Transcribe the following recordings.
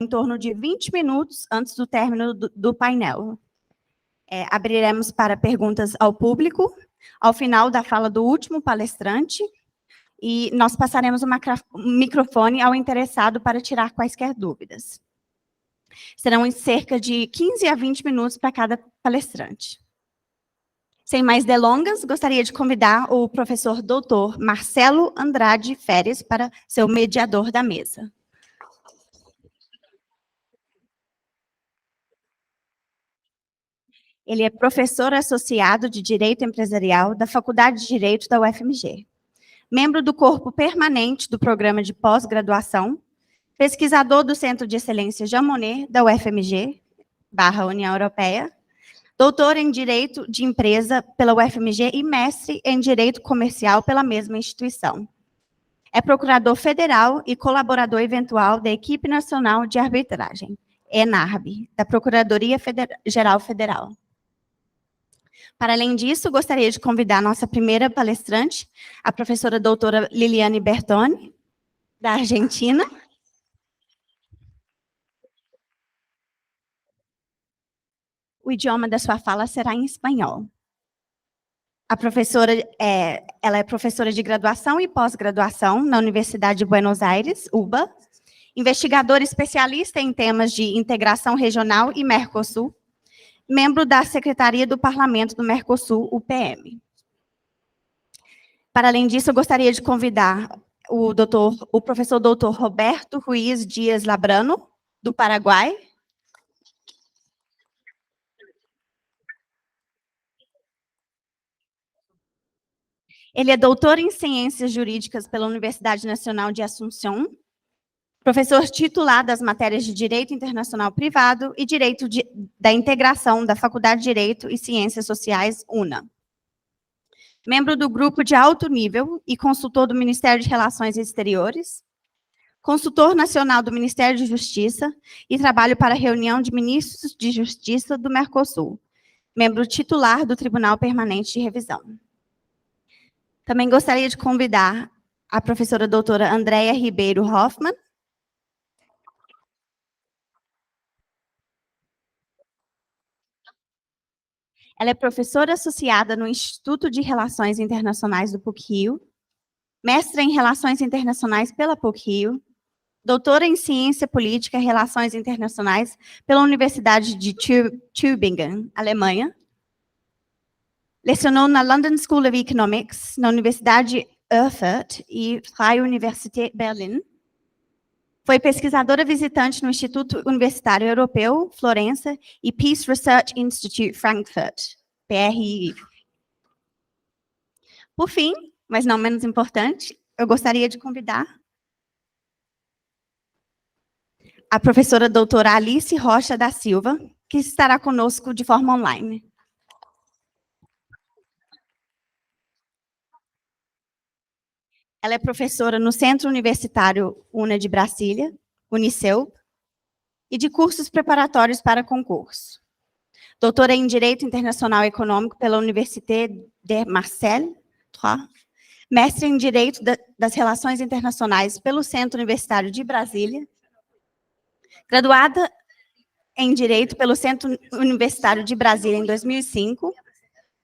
em torno de 20 minutos antes do término do painel. Abriremos para perguntas ao público, ao final da fala do último palestrante, e nós passaremos o microfone ao interessado para tirar quaisquer dúvidas. Serão cerca de 15 a 20 minutos para cada palestrante. Sem mais delongas, gostaria de convidar o professor doutor Marcelo Andrade Feres para ser o mediador da mesa. Ele é professor associado de Direito Empresarial da Faculdade de Direito da UFMG, membro do corpo permanente do Programa de Pós-Graduação, pesquisador do Centro de Excelência Jean Monnet da UFMG, União Europeia, doutor em Direito de Empresa pela UFMG e mestre em Direito Comercial pela mesma instituição. É procurador federal e colaborador eventual da Equipe Nacional de Arbitragem, ENARB, da Procuradoria-Geral Federal. Para além disso, gostaria de convidar a nossa primeira palestrante, a professora doutora Liliane Bertoni, da Argentina. O idioma da sua fala será em espanhol. A professora, ela é professora de graduação e pós-graduação na Universidade de Buenos Aires, UBA, investigadora especialista em temas de integração regional e Mercosul, membro da Secretaria do Parlamento do Mercosul, UPM. Para além disso, eu gostaria de convidar o professor doutor Roberto Ruiz Dias Labrano, do Paraguai. Ele é doutor em Ciências Jurídicas pela Universidade Nacional de Assunção, professor titular das matérias de Direito Internacional Privado e Direito da Integração da Faculdade de Direito e Ciências Sociais, UNA. Membro do Grupo de Alto Nível e consultor do Ministério de Relações Exteriores, consultor nacional do Ministério de Justiça e trabalho para a reunião de ministros de Justiça do Mercosul, membro titular do Tribunal Permanente de Revisão. Também gostaria de convidar a professora doutora Andréia Ribeiro Hoffmann. Ela é professora associada no Instituto de Relações Internacionais do PUC-Rio, mestra em Relações Internacionais pela PUC-Rio, doutora em Ciência Política e Relações Internacionais pela Universidade de Tübingen, Alemanha. Lecionou na London School of Economics, na Universidade Erfurt e Freie Universität Berlin. Foi pesquisadora visitante no Instituto Universitário Europeu, Florença, e Peace Research Institute, Frankfurt, PRI. Por fim, mas não menos importante, eu gostaria de convidar a professora doutora Alice Rocha da Silva, que estará conosco de forma online. Ela é professora no Centro Universitário UNA de Brasília, Uniceu, e de cursos preparatórios para concurso. Doutora em Direito Internacional Econômico pela Université de Marseille, mestre em Direito das Relações Internacionais pelo Centro Universitário de Brasília, graduada em Direito pelo Centro Universitário de Brasília em 2005,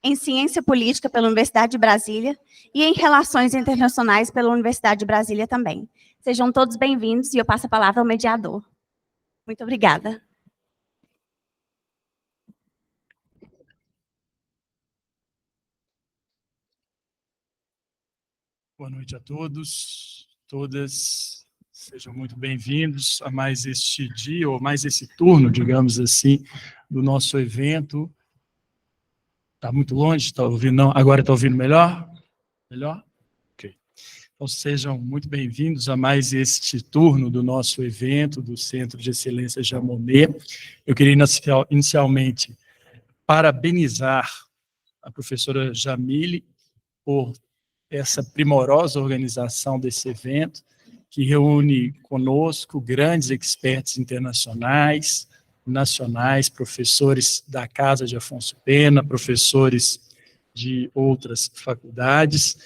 em Ciência Política pela Universidade de Brasília e em Relações Internacionais pela Universidade de Brasília também. Sejam todos bem-vindos e eu passo a palavra ao mediador. Muito obrigada. Boa noite a todos, todas. Sejam muito bem-vindos a mais este dia, ou mais esse turno, digamos assim, do nosso evento. Está muito longe? Está ouvindo? Não? Agora está ouvindo melhor? Melhor? Ok. Então, sejam muito bem-vindos a mais este turno do nosso evento, do Centro de Excelência Jean Monnet. Eu queria, inicialmente, parabenizar a professora Jamile por essa primorosa organização desse evento, que reúne conosco grandes experts internacionais, nacionais, professores da Casa de Afonso Pena, professores de outras faculdades.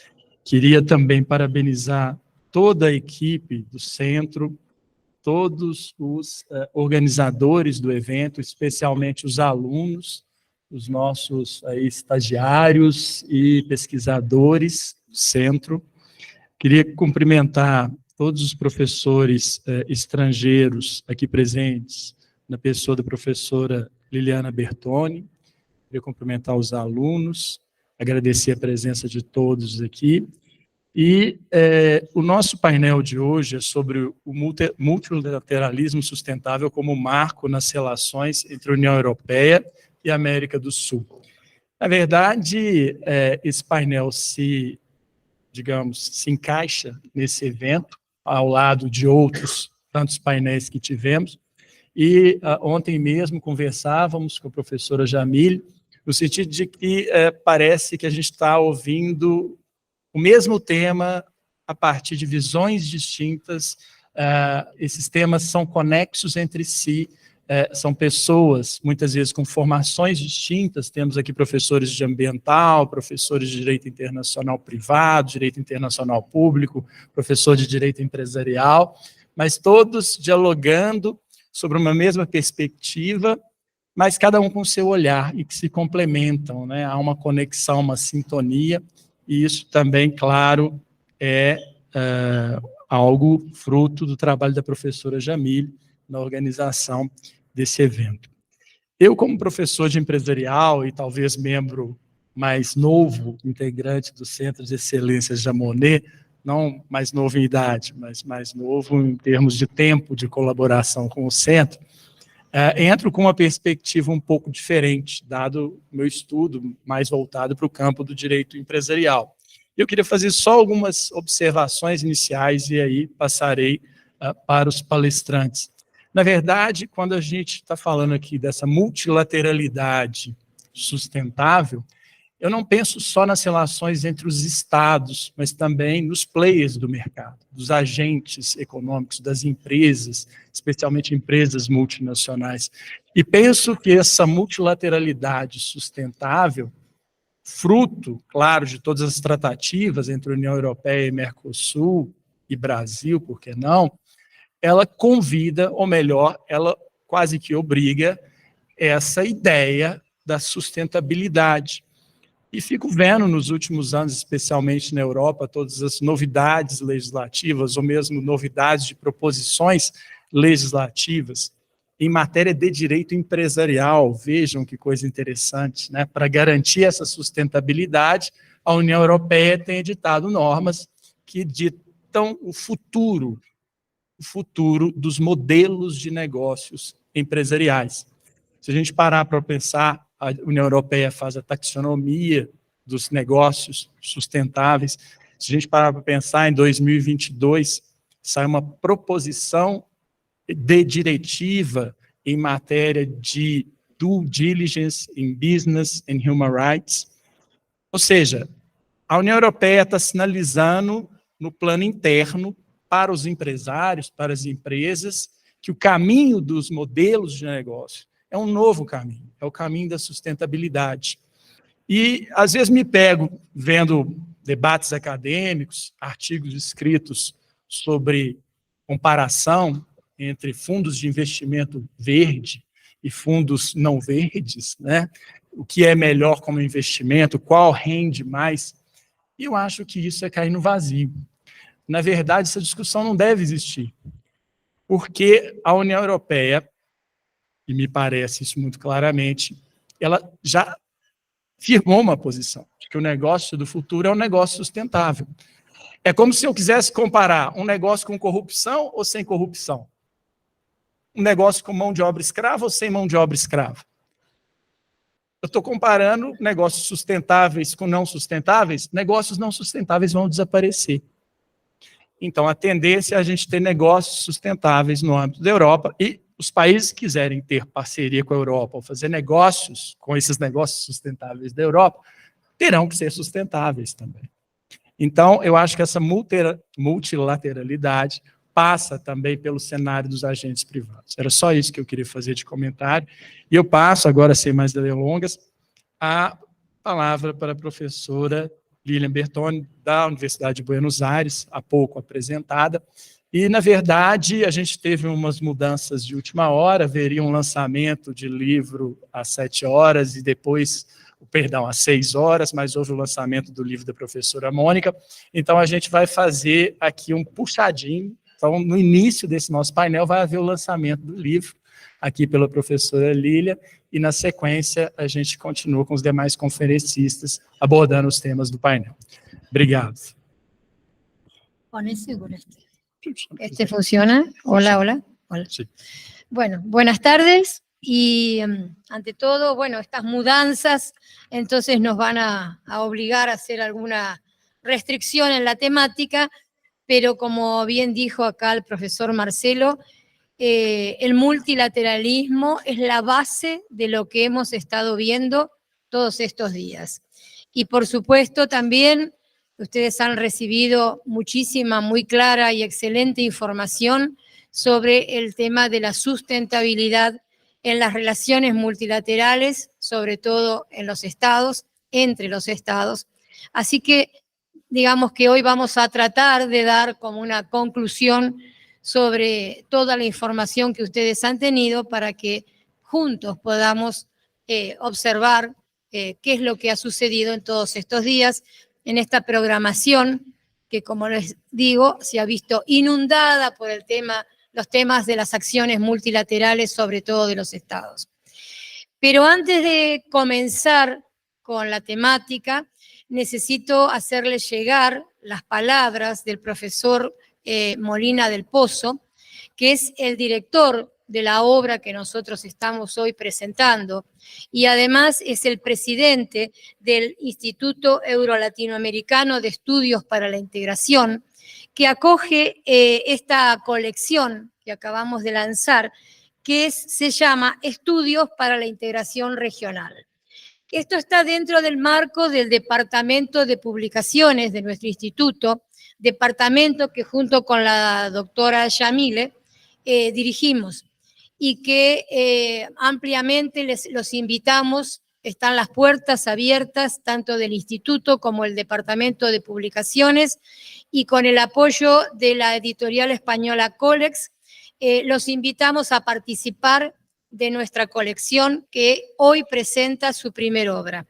Queria também parabenizar toda a equipe do centro, todos os organizadores do evento, especialmente os alunos, os nossos estagiários e pesquisadores do centro. Queria cumprimentar todos os professores estrangeiros aqui presentes, na pessoa da professora Liliana Bertoni. Queria cumprimentar os alunos, agradecer a presença de todos aqui. E o nosso painel de hoje é sobre o multilateralismo sustentável como marco nas relações entre a União Europeia e a América do Sul. Na verdade, esse painel se encaixa nesse evento, ao lado de outros tantos painéis que tivemos. E ontem mesmo conversávamos com a professora Jamile, no sentido de que parece que a gente está ouvindo o mesmo tema a partir de visões distintas. Esses temas são conexos entre si, são pessoas, muitas vezes com formações distintas. Temos aqui professores de ambiental, professores de direito internacional privado, direito internacional público, professor de direito empresarial, mas todos dialogando sobre uma mesma perspectiva, mas cada um com seu olhar e que se complementam, né? Há uma conexão, uma sintonia, e isso também, claro, é algo fruto do trabalho da professora Jamile na organização desse evento. Eu, como professor de empresarial e talvez membro mais novo, integrante do Centro de Excelência Jamonet, não mais novo em idade, mas mais novo em termos de tempo de colaboração com o centro, entro com uma perspectiva um pouco diferente, dado o meu estudo mais voltado para o campo do direito empresarial. Eu queria fazer só algumas observações iniciais e aí passarei para os palestrantes. Na verdade, quando a gente está falando aqui dessa multilateralidade sustentável, eu não penso só nas relações entre os estados, mas também nos players do mercado, dos agentes econômicos, das empresas, especialmente empresas multinacionais. E penso que essa multilateralidade sustentável, fruto, claro, de todas as tratativas entre a União Europeia e Mercosul, e Brasil, por que não, ela convida, ou melhor, ela quase que obriga essa ideia da sustentabilidade. E fico vendo nos últimos anos, especialmente na Europa, todas as novidades legislativas, ou mesmo novidades de proposições legislativas em matéria de direito empresarial. Vejam que coisa interessante, né? Para garantir essa sustentabilidade, a União Europeia tem editado normas que ditam o futuro dos modelos de negócios empresariais. Se a gente parar para pensar, a União Europeia faz a taxonomia dos negócios sustentáveis. Se a gente parar para pensar, em 2022, sai uma proposição de diretiva em matéria de due diligence in business and human rights. Ou seja, a União Europeia está sinalizando no plano interno para os empresários, para as empresas, que o caminho dos modelos de negócio é um novo caminho, é o caminho da sustentabilidade. E, às vezes, me pego vendo debates acadêmicos, artigos escritos sobre comparação entre fundos de investimento verde e fundos não verdes, né? O que é melhor como investimento, qual rende mais. E eu acho que isso é cair no vazio. Na verdade, essa discussão não deve existir, porque a União Europeia, e me parece isso muito claramente, ela já firmou uma posição de que o negócio do futuro é um negócio sustentável. É como se eu quisesse comparar um negócio com corrupção ou sem corrupção. Um negócio com mão de obra escrava ou sem mão de obra escrava. Eu estou comparando negócios sustentáveis com não sustentáveis, negócios não sustentáveis vão desaparecer. Então, a tendência é a gente ter negócios sustentáveis no âmbito da Europa, e os países que quiserem ter parceria com a Europa ou fazer negócios com esses negócios sustentáveis da Europa, terão que ser sustentáveis também. Então, eu acho que essa multilateralidade passa também pelo cenário dos agentes privados. Era só isso que eu queria fazer de comentário. E eu passo, agora sem mais delongas, a palavra para a professora Liliana Bertoni, da Universidade de Buenos Aires, há pouco apresentada, E, na verdade, a gente teve umas mudanças de última hora, haveria um lançamento de livro às 7 horas e depois, perdão, às 6 horas, mas houve o lançamento do livro da professora Mônica. Então, a gente vai fazer aqui um puxadinho. Então, no início desse nosso painel, vai haver o lançamento do livro, aqui pela professora Lília, e, na sequência, a gente continua com os demais conferencistas abordando os temas do painel. Obrigado. Pone seguro este. ¿Este funciona? Hola, hola. Hola. Sí. Bueno, buenas tardes y ante todo, bueno, estas mudanzas entonces nos van a obligar a hacer alguna restricción en la temática, pero como bien dijo acá el profesor Marcelo, el multilateralismo es la base de lo que hemos estado viendo todos estos días. Y por supuesto también ustedes han recibido muchísima, muy clara y excelente información sobre el tema de la sustentabilidad en las relaciones multilaterales, sobre todo en los estados, entre los estados. Así que digamos que hoy vamos a tratar de dar como una conclusión sobre toda la información que ustedes han tenido para que juntos podamos observar qué es lo que ha sucedido en todos estos días, en esta programación que, como les digo, se ha visto inundada por los temas de las acciones multilaterales, sobre todo de los estados. Pero antes de comenzar con la temática, necesito hacerles llegar las palabras del profesor Molina del Pozo, que es el director de la obra que nosotros estamos hoy presentando, y además es el presidente del Instituto Euro-Latinoamericano de Estudios para la Integración, que acoge esta colección que acabamos de lanzar, que se llama Estudios para la Integración Regional. Esto está dentro del marco del Departamento de Publicaciones de nuestro instituto, departamento que junto con la doctora Yamile dirigimos, y que ampliamente los invitamos, están las puertas abiertas tanto del instituto como el Departamento de Publicaciones, y con el apoyo de la editorial española Colex, los invitamos a participar de nuestra colección que hoy presenta su primera obra.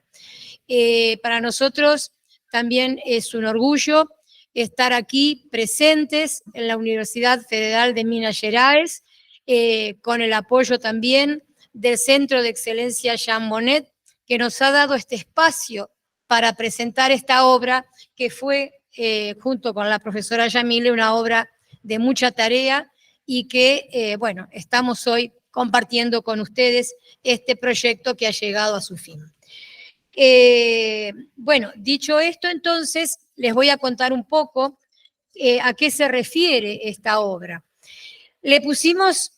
Para nosotros también es un orgullo estar aquí presentes en la Universidad Federal de Minas Gerais, con el apoyo también del Centro de Excelencia Jean Monnet, que nos ha dado este espacio para presentar esta obra, que fue, junto con la profesora Yamile, una obra de mucha tarea y que, bueno, estamos hoy compartiendo con ustedes este proyecto que ha llegado a su fin. Bueno, dicho esto, entonces, les voy a contar un poco a qué se refiere esta obra. Le pusimos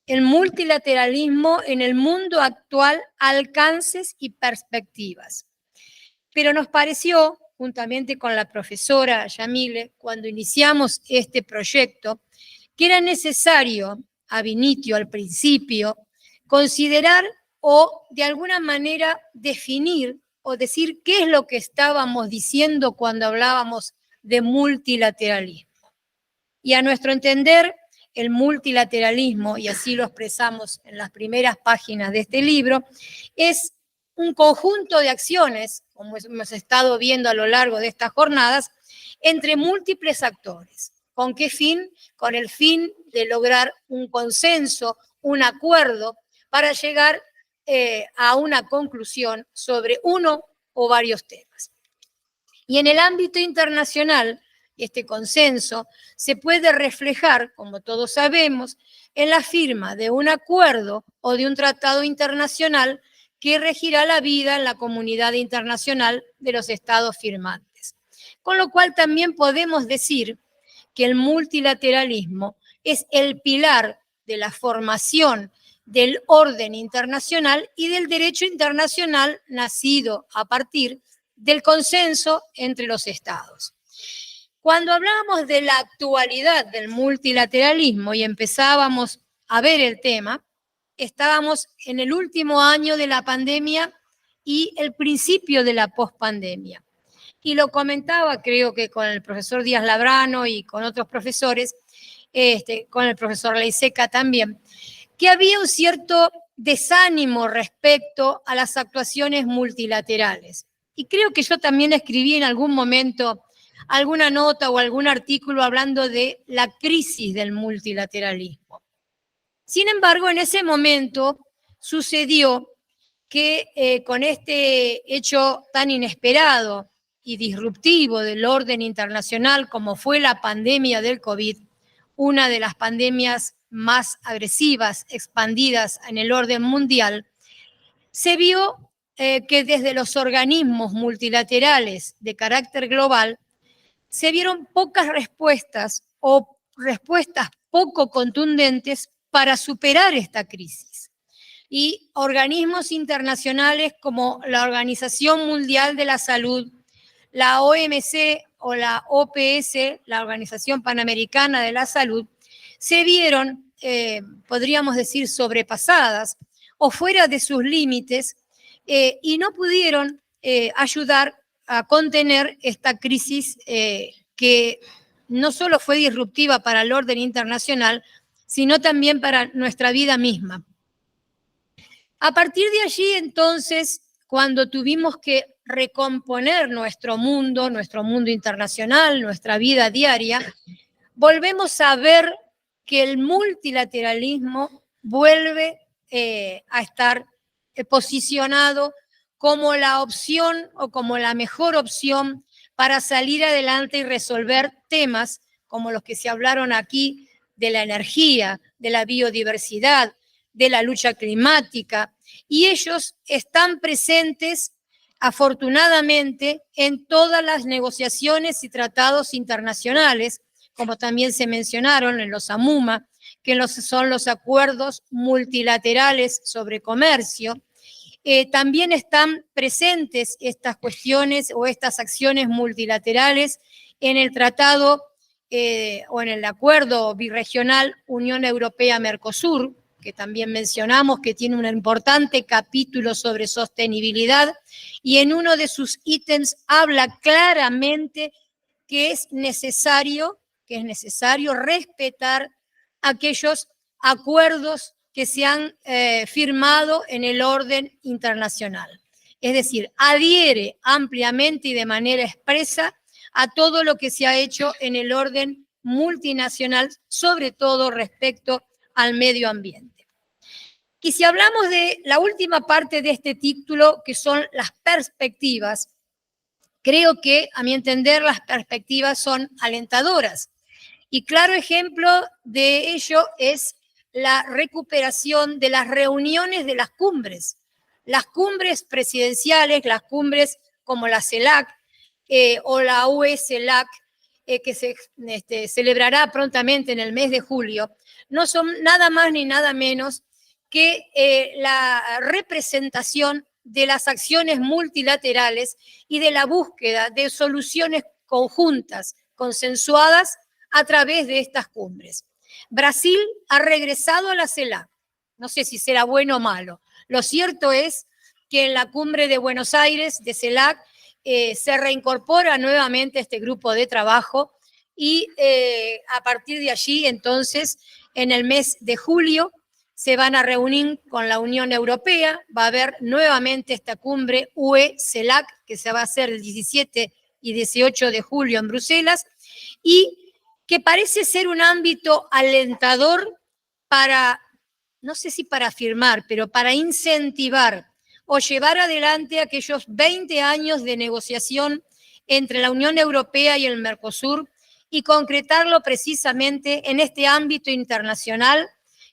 el multilateralismo en el mundo actual, alcances y perspectivas. Pero nos pareció, juntamente con la profesora Yamile, cuando iniciamos este proyecto, que era necesario, ab initio, al principio, considerar o de alguna manera definir o decir qué es lo que estábamos diciendo cuando hablábamos de multilateralismo. Y a nuestro entender, el multilateralismo, y así lo expresamos en las primeras páginas de este libro, es un conjunto de acciones, como hemos estado viendo a lo largo de estas jornadas, entre múltiples actores. ¿Con qué fin? Con el fin de lograr un consenso, un acuerdo, para llegar a una conclusión sobre uno o varios temas. Y en el ámbito internacional, este consenso se puede reflejar, como todos sabemos, en la firma de un acuerdo o de un tratado internacional que regirá la vida en la comunidad internacional de los estados firmantes. Con lo cual también podemos decir que el multilateralismo es el pilar de la formación del orden internacional y del derecho internacional nacido a partir del consenso entre los estados. Cuando hablábamos de la actualidad del multilateralismo y empezábamos a ver el tema, estábamos en el último año de la pandemia y el principio de la pospandemia. Y lo comentaba, creo que con el profesor Díaz Labrano y con otros profesores, con el profesor Leiseca también, que había un cierto desánimo respecto a las actuaciones multilaterales. Y creo que yo también escribí en algún momento alguna nota o algún artículo hablando de la crisis del multilateralismo. Sin embargo, en ese momento sucedió que con este hecho tan inesperado y disruptivo del orden internacional como fue la pandemia del COVID, una de las pandemias más agresivas, expandidas en el orden mundial, se vio que desde los organismos multilaterales de carácter global se vieron pocas respuestas o respuestas poco contundentes para superar esta crisis. Y organismos internacionales como la Organización Mundial de la Salud, la OMC o la OPS, la Organización Panamericana de la Salud, se vieron, podríamos decir, sobrepasadas o fuera de sus límites y no pudieron ayudar a contener esta crisis que no solo fue disruptiva para el orden internacional, sino también para nuestra vida misma. A partir de allí, entonces, cuando tuvimos que recomponer nuestro mundo internacional, nuestra vida diaria, volvemos a ver que el multilateralismo vuelve a estar posicionado como la opción o como la mejor opción para salir adelante y resolver temas como los que se hablaron aquí de la energía, de la biodiversidad, de la lucha climática, y ellos están presentes afortunadamente en todas las negociaciones y tratados internacionales, como también se mencionaron en los AMUMA, que son los acuerdos multilaterales sobre comercio. También están presentes estas cuestiones o estas acciones multilaterales en el tratado o en el acuerdo birregional Unión Europea-Mercosur, que también mencionamos, que tiene un importante capítulo sobre sostenibilidad, y en uno de sus ítems habla claramente que es necesario respetar aquellos acuerdos que se han firmado en el orden internacional. Es decir, adhiere ampliamente y de manera expresa a todo lo que se ha hecho en el orden multinacional, sobre todo respecto al medio ambiente. Y si hablamos de la última parte de este título, que son las perspectivas, creo que, a mi entender, las perspectivas son alentadoras. Y claro ejemplo de ello es la recuperación de las reuniones de las cumbres presidenciales, las cumbres como la CELAC o la UE-CELAC, que se celebrará prontamente en el mes de julio, no son nada más ni nada menos que la representación de las acciones multilaterales y de la búsqueda de soluciones conjuntas, consensuadas a través de estas cumbres. Brasil ha regresado a la CELAC. No sé si será bueno o malo. Lo cierto es que en la cumbre de Buenos Aires, de CELAC, se reincorpora nuevamente este grupo de trabajo y a partir de allí, entonces, en el mes de julio, se van a reunir con la Unión Europea, va a haber nuevamente esta cumbre UE-CELAC, que se va a hacer el 17 y 18 de julio en Bruselas, y que parece ser un ámbito alentador para, no sé si para afirmar, pero para incentivar o llevar adelante aquellos 20 años de negociación entre la Unión Europea y el Mercosur y concretarlo precisamente en este ámbito internacional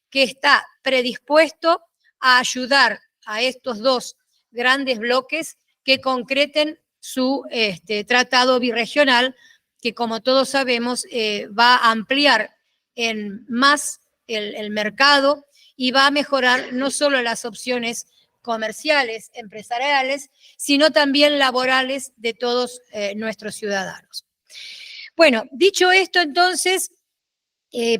que está predispuesto a ayudar a estos dos grandes bloques que concreten su tratado birregional, que como todos sabemos va a ampliar en más el mercado y va a mejorar no solo las opciones comerciales, empresariales, sino también laborales de todos nuestros ciudadanos. Bueno, dicho esto, entonces,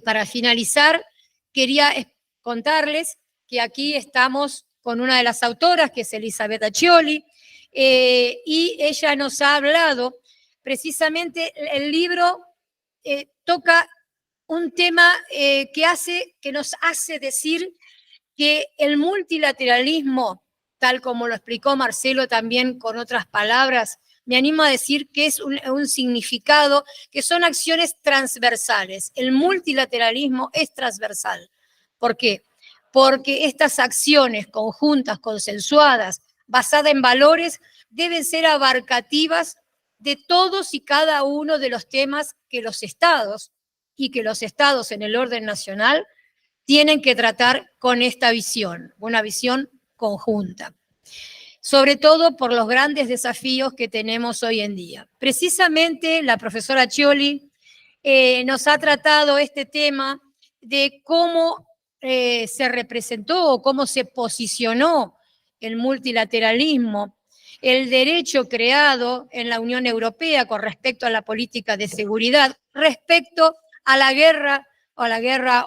para finalizar, quería contarles que aquí estamos con una de las autoras, que es Elisabetta Accioli, y ella nos ha hablado precisamente, el libro toca un tema que nos hace decir que el multilateralismo, tal como lo explicó Marcelo también con otras palabras, me animo a decir que es un significado, que son acciones transversales. El multilateralismo es transversal. ¿Por qué? Porque estas acciones conjuntas, consensuadas, basadas en valores, deben ser abarcativas de todos y cada uno de los temas que los estados en el orden nacional tienen que tratar con esta visión, una visión conjunta, sobre todo por los grandes desafíos que tenemos hoy en día. Precisamente la profesora Scioli nos ha tratado este tema de cómo se representó o cómo se posicionó el multilateralismo, el derecho creado en la Unión Europea con respecto a la política de seguridad, respecto a la guerra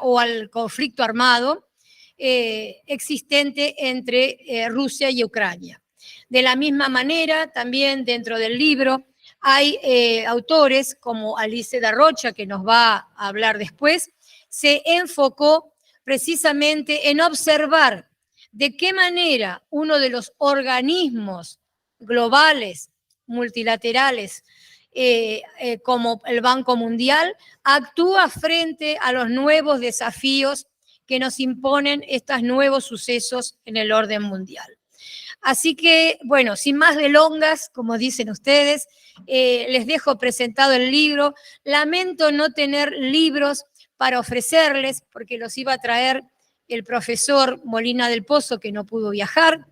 o al conflicto armado existente entre Rusia y Ucrania. De la misma manera, también dentro del libro hay autores como Alice da Rocha, que nos va a hablar después, se enfocó precisamente en observar de qué manera uno de los organismos globales, multilaterales, como el Banco Mundial, actúa frente a los nuevos desafíos que nos imponen estos nuevos sucesos en el orden mundial. Así que, bueno, sin más delongas, como dicen ustedes, les dejo presentado el libro. Lamento no tener libros para ofrecerles, porque los iba a traer el profesor Molina del Pozo, que no pudo viajar.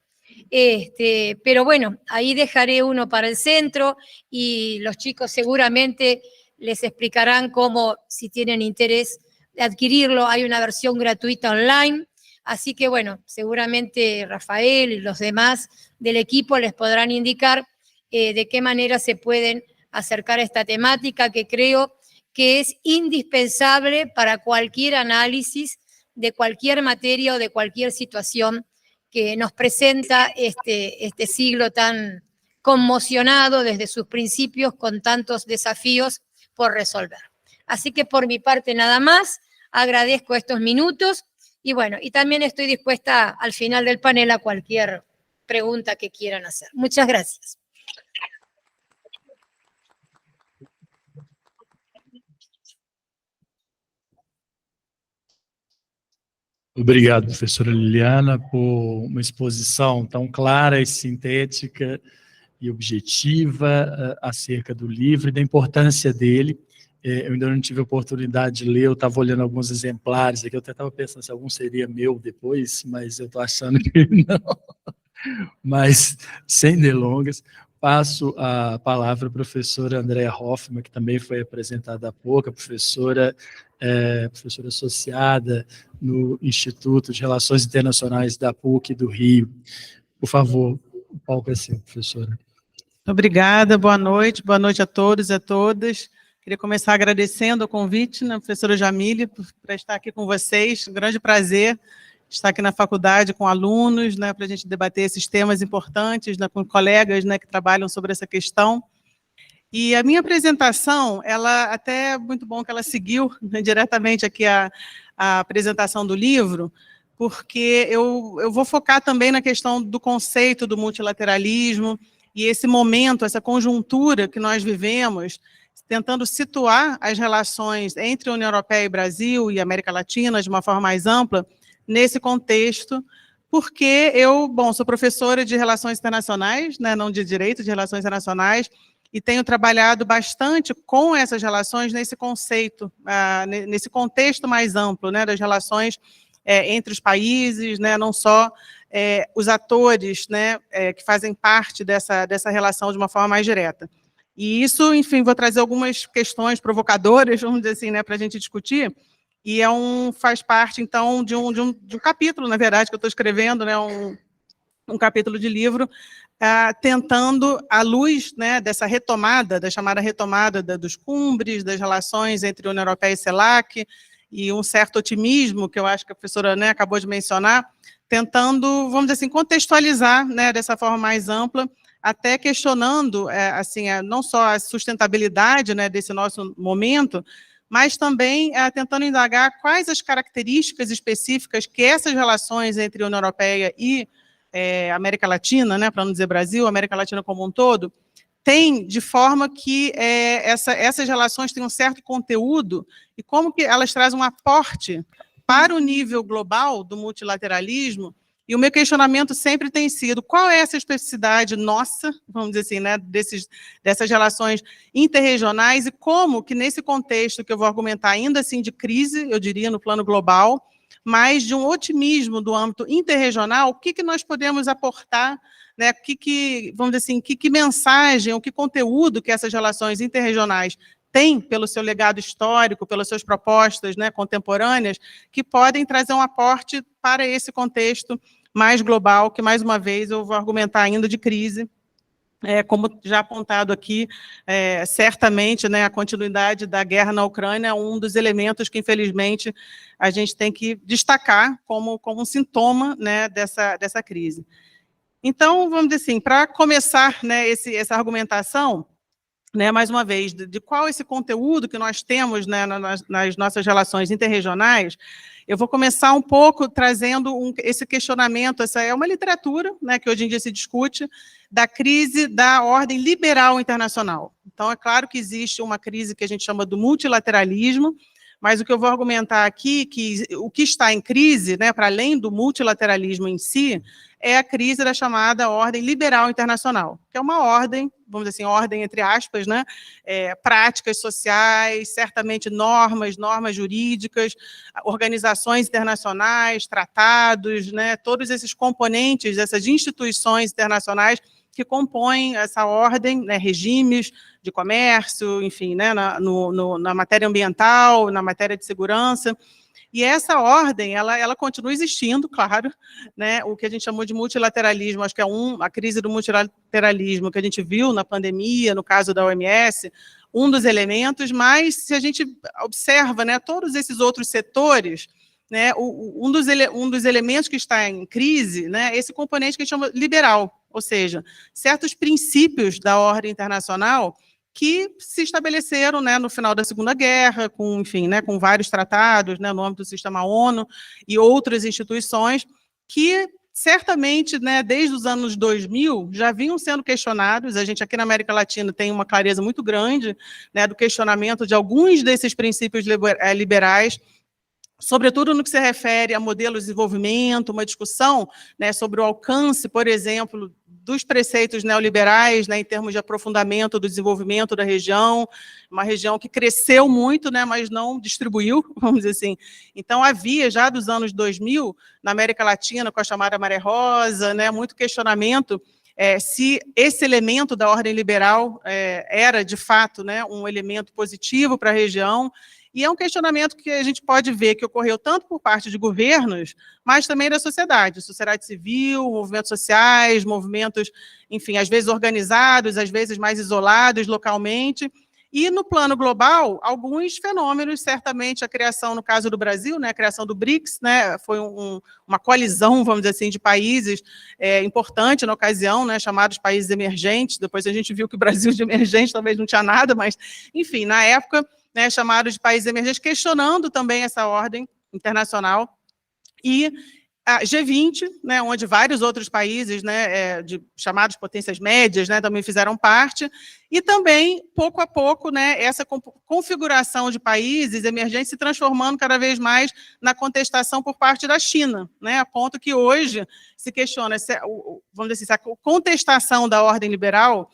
Pero bueno, ahí dejaré uno para el centro y los chicos seguramente les explicarán cómo, si tienen interés de adquirirlo, hay una versión gratuita online. Así que bueno, seguramente Rafael y los demás del equipo les podrán indicar de qué manera se pueden acercar a esta temática, que creo que es indispensable para cualquier análisis de cualquier materia o de cualquier situación que nos presenta este siglo tan conmocionado desde sus principios, con tantos desafíos por resolver. Así que por mi parte nada más, agradezco estos minutos y bueno, y también estoy dispuesta al final del panel a cualquier pregunta que quieran hacer. Muchas gracias. Obrigado, professora Liliana, por uma exposição tão clara e sintética e objetiva acerca do livro e da importância dele. Eu ainda não tive a oportunidade de ler, eu estava olhando alguns exemplares aqui, eu até estava pensando se algum seria meu depois, mas eu estou achando que não. Mas, sem delongas, passo a palavra à professora Andréa Hoffmann, que também foi apresentada há pouco, a professora associada no Instituto de Relações Internacionais da PUC do Rio. Por favor, o palco é seu, professora. Obrigada, boa noite a todos e a todas. Queria começar agradecendo o convite, né, professora Jamília, para estar aqui com vocês. Um grande prazer estar aqui na faculdade com alunos, né, para a gente debater esses temas importantes, né, com colegas, né, que trabalham sobre essa questão. E a minha apresentação, ela até é muito bom que ela seguiu, né, diretamente aqui a apresentação do livro, porque eu vou focar também na questão do conceito do multilateralismo e esse momento, essa conjuntura que nós vivemos, tentando situar as relações entre a União Europeia e Brasil e América Latina de uma forma mais ampla, nesse contexto, porque eu, sou professora de Relações Internacionais, né, não de Direito, de Relações Internacionais, e tenho trabalhado bastante com essas relações nesse conceito, nesse contexto mais amplo, né, das relações entre os países, né, não só os atores, né, que fazem parte dessa relação de uma forma mais direta. E isso, enfim, vou trazer algumas questões provocadoras, vamos dizer assim, né, para a gente discutir, e faz parte, então, de um capítulo, na verdade, que eu estou escrevendo, né, um capítulo de livro, tentando, à luz, né, dessa retomada, da chamada retomada dos cumbres, das relações entre a União Europeia e CELAC, e um certo otimismo, que eu acho que a professora, né, acabou de mencionar, tentando, vamos dizer assim, contextualizar, né, dessa forma mais ampla, até questionando, assim, não só a sustentabilidade, né, desse nosso momento, mas também tentando indagar quais as características específicas que essas relações entre a União Europeia e América Latina, né, para não dizer Brasil, América Latina como um todo, tem de forma que essas relações têm um certo conteúdo e como que elas trazem um aporte para o nível global do multilateralismo. E o meu questionamento sempre tem sido qual é essa especificidade nossa, vamos dizer assim, né, dessas relações interregionais e como que nesse contexto que eu vou argumentar ainda assim de crise, eu diria, no plano global, mas de um otimismo do âmbito interregional, o que nós podemos aportar, né, vamos dizer assim, que mensagem, ou que conteúdo que essas relações interregionais têm pelo seu legado histórico, pelas suas propostas, né, contemporâneas, que podem trazer um aporte para esse contexto mais global, que, mais uma vez, eu vou argumentar ainda de crise, como já apontado aqui, certamente, né, a continuidade da guerra na Ucrânia é um dos elementos que, infelizmente, a gente tem que destacar como um sintoma, né, dessa crise. Então, vamos dizer assim, para começar, né, essa argumentação, né, mais uma vez, de qual esse conteúdo que nós temos, né, nas nossas relações interregionais, eu vou começar um pouco trazendo esse questionamento, essa é uma literatura, né, que hoje em dia se discute, da crise da ordem liberal internacional. Então, é claro que existe uma crise que a gente chama do multilateralismo, mas o que eu vou argumentar aqui, que o que está em crise, né, para além do multilateralismo em si, é a crise da chamada ordem liberal internacional, que é uma ordem, vamos dizer assim, ordem entre aspas, né, práticas sociais, certamente normas jurídicas, organizações internacionais, tratados, né, todos esses componentes dessas instituições internacionais que compõem essa ordem, né, regimes de comércio, enfim, né, na matéria ambiental, na matéria de segurança. E essa ordem, ela continua existindo, claro, né, o que a gente chamou de multilateralismo, acho que é a crise do multilateralismo que a gente viu na pandemia, no caso da OMS, um dos elementos, mas se a gente observa, né, todos esses outros setores, né, um dos elementos que está em crise, né, esse componente que a gente chama liberal, ou seja, certos princípios da ordem internacional que se estabeleceram, né, no final da Segunda Guerra, enfim, né, com vários tratados, né, no âmbito do sistema ONU e outras instituições que certamente, né, desde os anos 2000 já vinham sendo questionados. A gente aqui na América Latina tem uma clareza muito grande, né, do questionamento de alguns desses princípios liberais, sobretudo no que se refere a modelos de desenvolvimento, uma discussão, né, sobre o alcance, por exemplo, dos preceitos neoliberais, né, em termos de aprofundamento do desenvolvimento da região, uma região que cresceu muito, né, mas não distribuiu, vamos dizer assim. Então, havia, já dos anos 2000, na América Latina, com a chamada Maré Rosa, né, muito questionamento se esse elemento da ordem liberal era, de fato, né, um elemento positivo para a região. E é um questionamento que a gente pode ver que ocorreu tanto por parte de governos, mas também da sociedade civil, movimentos sociais, movimentos, enfim, às vezes organizados, às vezes mais isolados localmente. E no plano global, alguns fenômenos, certamente a criação, no caso do Brasil, né, a criação do BRICS, né, foi uma coalizão, vamos dizer assim, de países importante na ocasião, né, chamados países emergentes. Depois a gente viu que o Brasil de emergente talvez não tinha nada, mas, enfim, na época, né, chamados de países emergentes, questionando também essa ordem internacional, e a G20, né, onde vários outros países, né, chamados potências médias, né, também fizeram parte, e também, pouco a pouco, né, essa configuração de países emergentes se transformando cada vez mais na contestação por parte da China, né, a ponto que hoje se questiona, vamos dizer assim, se a contestação da ordem liberal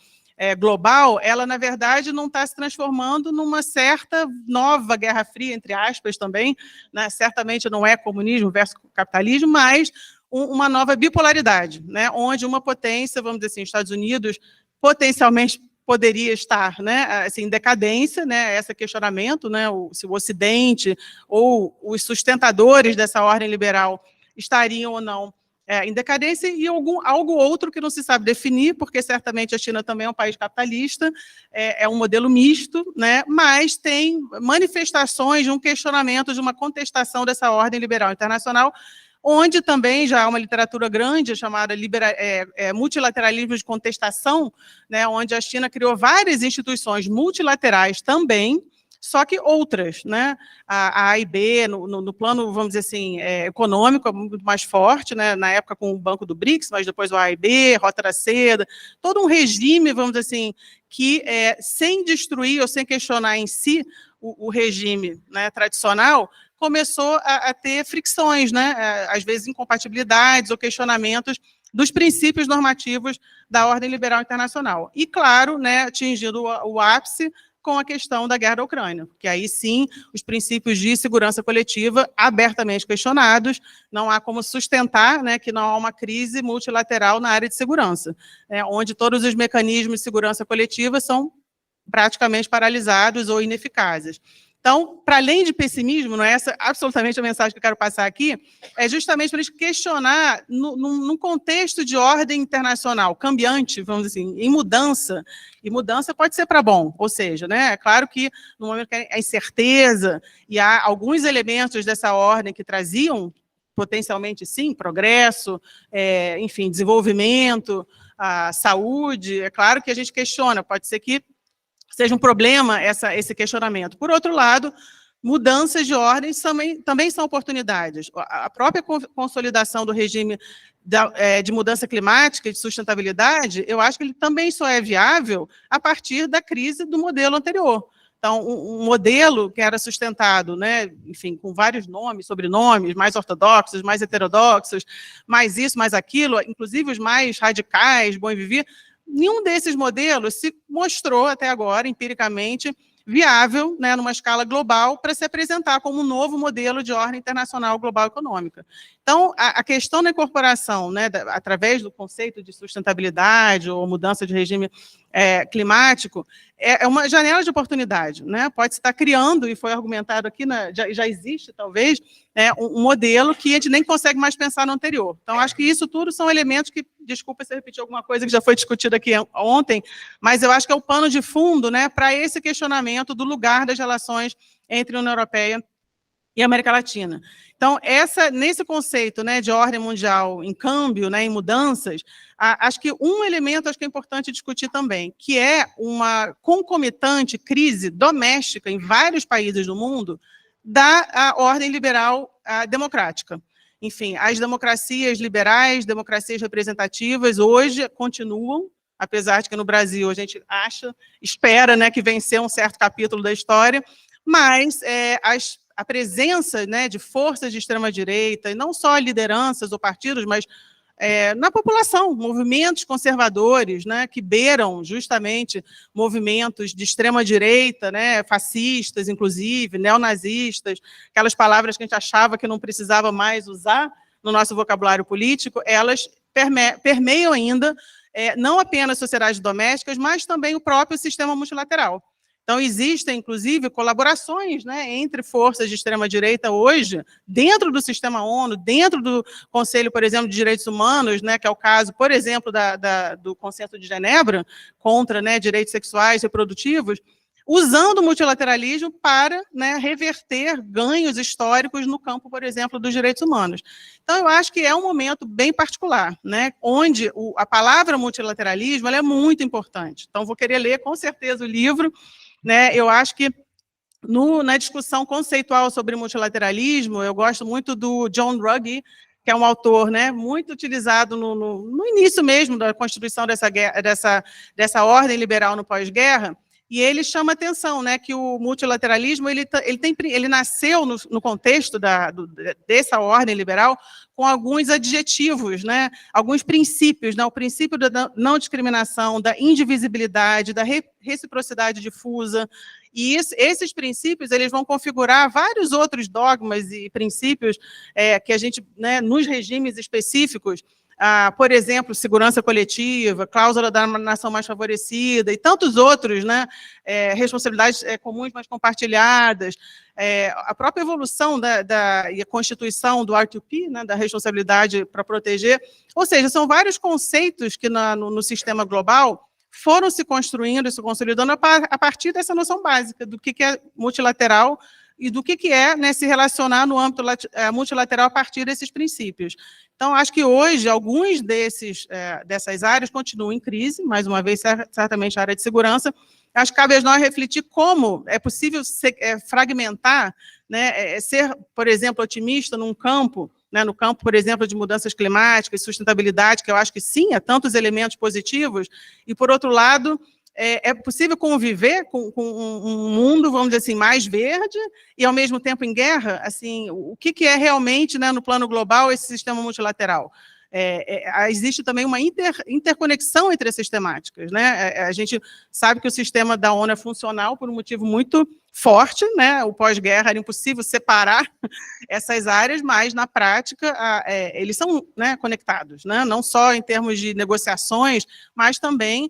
global, ela, na verdade, não está se transformando numa certa nova Guerra Fria, entre aspas, também, né? Certamente não é comunismo versus capitalismo, mas uma nova bipolaridade, né? Onde uma potência, vamos dizer assim, Estados Unidos, potencialmente poderia estar, né, assim, em decadência, né, esse questionamento, né, se o Ocidente ou os sustentadores dessa ordem liberal estariam ou não em decadência, e algo outro que não se sabe definir, porque certamente a China também é um país capitalista, é um modelo misto, né, mas tem manifestações de um questionamento, de uma contestação dessa ordem liberal internacional, onde também já há uma literatura grande chamada multilateralismo de contestação, né, onde a China criou várias instituições multilaterais também, só que outras, né? A A e B, no plano, vamos dizer assim, econômico, é muito mais forte, né? Na época com o Banco do BRICS, mas depois o A e B, Rota da Seda, todo um regime, vamos dizer assim, que, sem destruir ou sem questionar em si o regime, né, tradicional, começou a ter fricções, né? Às vezes incompatibilidades ou questionamentos dos princípios normativos da ordem liberal internacional. E, claro, né, atingindo o ápice com a questão da guerra da Ucrânia, porque aí sim os princípios de segurança coletiva abertamente questionados, não há como sustentar, né, que não há uma crise multilateral na área de segurança, né, onde todos os mecanismos de segurança coletiva são praticamente paralisados ou ineficazes. Então, para além de pessimismo, não é essa absolutamente a mensagem que eu quero passar aqui, é justamente para a gente questionar, num contexto de ordem internacional cambiante, vamos dizer assim, em mudança, e mudança pode ser para bom, ou seja, né, é claro que no momento que a incerteza, e há alguns elementos dessa ordem que traziam, potencialmente, sim, progresso, enfim, desenvolvimento, a saúde, é claro que a gente questiona, pode ser que seja um problema esse questionamento. Por outro lado, mudanças de ordens também são oportunidades. A própria consolidação do regime de mudança climática e de sustentabilidade, eu acho que ele também só é viável a partir da crise do modelo anterior. Então, um modelo que era sustentado, né, enfim, com vários nomes, sobrenomes, mais ortodoxos, mais heterodoxos, mais isso, mais aquilo, inclusive os mais radicais, bom viver, nenhum desses modelos se mostrou até agora, empiricamente, viável, né, numa escala global, para se apresentar como um novo modelo de ordem internacional global econômica. Então, a questão da incorporação, né, através do conceito de sustentabilidade ou mudança de regime climático, é uma janela de oportunidade, né? Pode se estar criando, e foi argumentado aqui, já existe, talvez, um modelo que a gente nem consegue mais pensar no anterior. Então, acho que isso tudo são elementos que, desculpa se eu repetir alguma coisa que já foi discutida aqui ontem, mas eu acho que é o pano de fundo, né, para esse questionamento do lugar das relações entre a União Europeia e a América Latina. Então, nesse conceito, né, de ordem mundial em câmbio, né, em mudanças, acho que um elemento acho que é importante discutir também, que é uma concomitante crise doméstica em vários países do mundo da ordem liberal democrática. Enfim, as democracias liberais, democracias representativas, hoje continuam, apesar de que no Brasil a gente espera, né, que venceu um certo capítulo da história, mas a presença, né, de forças de extrema-direita, e não só lideranças ou partidos, mas na população, movimentos conservadores, né, que beiram justamente movimentos de extrema-direita, né, fascistas, inclusive, neonazistas, aquelas palavras que a gente achava que não precisava mais usar no nosso vocabulário político, elas permeiam ainda não apenas sociedades domésticas, mas também o próprio sistema multilateral. Então, existem, inclusive, colaborações, né, entre forças de extrema-direita hoje, dentro do sistema ONU, dentro do Conselho, por exemplo, de Direitos Humanos, né, que é o caso, por exemplo, do Consenso de Genebra, contra, né, direitos sexuais e reprodutivos, usando o multilateralismo para, né, reverter ganhos históricos no campo, por exemplo, dos direitos humanos. Então, eu acho que é um momento bem particular, né, onde a palavra multilateralismo ela é muito importante. Então, vou querer ler, com certeza, o livro, né, eu acho que na discussão conceitual sobre multilateralismo, eu gosto muito do John Ruggie, que é um autor, né, muito utilizado no início mesmo da constituição dessa ordem liberal no pós-guerra, e ele chama atenção, né, que o multilateralismo ele nasceu no contexto dessa ordem liberal com alguns adjetivos, né, alguns princípios, né, o princípio da não discriminação, da indivisibilidade, da reciprocidade difusa, e esses princípios eles vão configurar vários outros dogmas e princípios que a gente, né, nos regimes específicos, por exemplo, segurança coletiva, cláusula da nação mais favorecida e tantos outros, né, responsabilidades comuns, mas compartilhadas, a própria evolução e a constituição do R2P, né, da responsabilidade para proteger, ou seja, são vários conceitos que no sistema global foram se construindo e se consolidando a partir dessa noção básica do que é multilateral, e do que é, né, se relacionar no âmbito multilateral a partir desses princípios. Então, acho que hoje, alguns dessas áreas continuam em crise, mais uma vez, certamente a área de segurança. Acho que cabe a nós refletir como é possível fragmentar, né, ser, por exemplo, otimista num campo, né, no campo, por exemplo, de mudanças climáticas, sustentabilidade, que eu acho que sim, há tantos elementos positivos, e, por outro lado, é possível conviver com um mundo, vamos dizer assim, mais verde e, ao mesmo tempo, em guerra? Assim, o que é realmente, né, no plano global, esse sistema multilateral? Existe também uma interconexão entre essas temáticas, né? A gente sabe que o sistema da ONU é funcional por um motivo muito forte, né? O pós-guerra era impossível separar essas áreas, mas, na prática, eles são, né, conectados, né? Não só em termos de negociações, mas também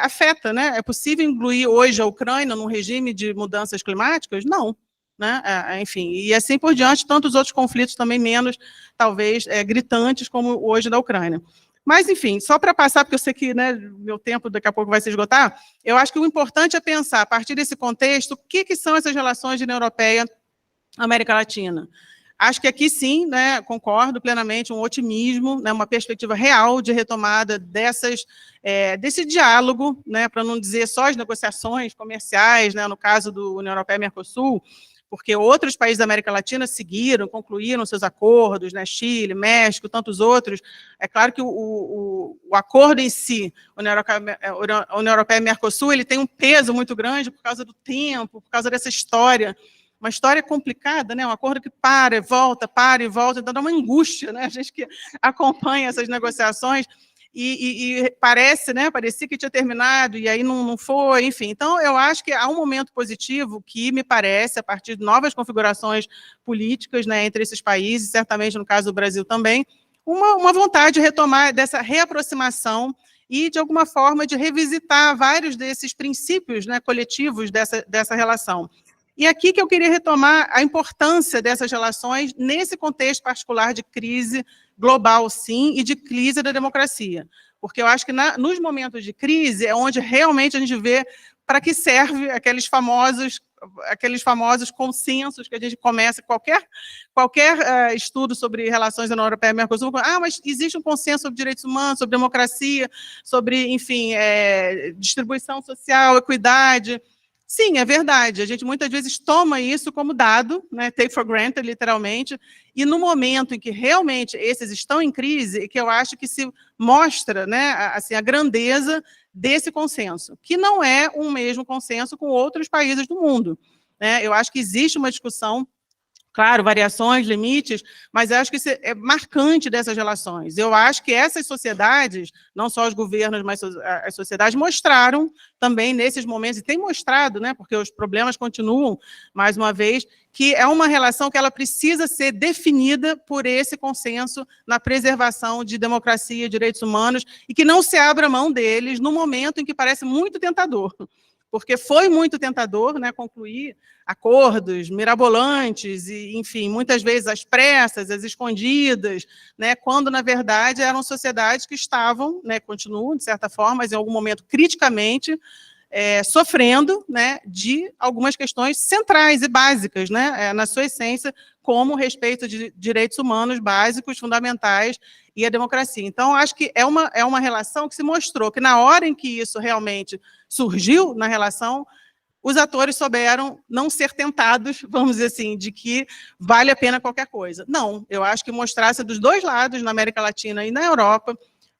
afeta, né? É possível incluir hoje a Ucrânia num regime de mudanças climáticas? Não. Né? Enfim, e assim por diante, tantos outros conflitos também menos, talvez, gritantes, como hoje da Ucrânia. Mas, enfim, só para passar, porque eu sei que, né, meu tempo daqui a pouco vai se esgotar, eu acho que o importante é pensar, a partir desse contexto, o que são essas relações de União Europeia-América Latina. Acho que aqui, sim, né, concordo plenamente, um otimismo, né, uma perspectiva real de retomada desse diálogo, né, para não dizer só as negociações comerciais, né, no caso do União Europeia-Mercosul, porque outros países da América Latina seguiram, concluíram seus acordos, né, Chile, México, tantos outros. É claro que o acordo em si, União Europeia e Mercosul, ele tem um peso muito grande por causa do tempo, por causa dessa história, uma história complicada, né, um acordo que para e volta, então dá uma angústia, né, a gente que acompanha essas negociações, e parecia que tinha terminado, e aí não foi, enfim. Então, eu acho que há um momento positivo que, me parece, a partir de novas configurações políticas, né, entre esses países, certamente no caso do Brasil também, uma vontade de retomar dessa reaproximação e, de alguma forma, de revisitar vários desses princípios, né, coletivos dessa relação. E aqui que eu queria retomar a importância dessas relações nesse contexto particular de crise global, sim, e de crise da democracia. Porque eu acho que nos momentos de crise é onde realmente a gente vê para que serve aqueles famosos consensos que a gente começa, qualquer estudo sobre relações da União Europeia e Mercosul, mas existe um consenso sobre direitos humanos, sobre democracia, sobre, enfim, distribuição social, equidade. Sim, é verdade. A gente muitas vezes toma isso como dado, né, take for granted, literalmente, e no momento em que realmente esses estão em crise, é que eu acho que se mostra, né, assim, a grandeza desse consenso, que não é o mesmo consenso com outros países do mundo, né? Eu acho que existe uma discussão, claro, variações, limites, mas eu acho que isso é marcante dessas relações. Eu acho que essas sociedades, não só os governos, mas as sociedades, mostraram também nesses momentos, e têm mostrado, né, porque os problemas continuam, mais uma vez, que é uma relação que ela precisa ser definida por esse consenso na preservação de democracia e direitos humanos, e que não se abra mão deles no momento em que parece muito tentador. Porque foi muito tentador, né, concluir acordos mirabolantes, e, enfim, muitas vezes às pressas, às escondidas, né, quando, na verdade, eram sociedades que estavam, né, continuam, de certa forma, mas em algum momento, criticamente, sofrendo, né, de algumas questões centrais e básicas, né, na sua essência, como o respeito de direitos humanos básicos, fundamentais, e a democracia. Então, acho que é uma relação que se mostrou que, na hora em que isso realmente surgiu na relação, os atores souberam não ser tentados, vamos dizer assim, de que vale a pena qualquer coisa. Não, eu acho que mostrasse dos dois lados, na América Latina e na Europa,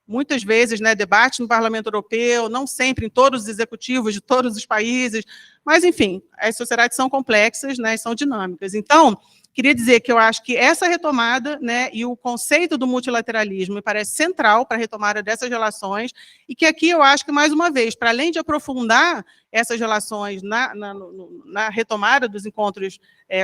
muitas vezes, né, debate no Parlamento Europeu, não sempre em todos os executivos de todos os países, mas, enfim, as sociedades são complexas, né, são dinâmicas. Então, queria dizer que eu acho que essa retomada, né, e o conceito do multilateralismo me parece central para a retomada dessas relações, e que aqui eu acho que, mais uma vez, para além de aprofundar essas relações na retomada dos encontros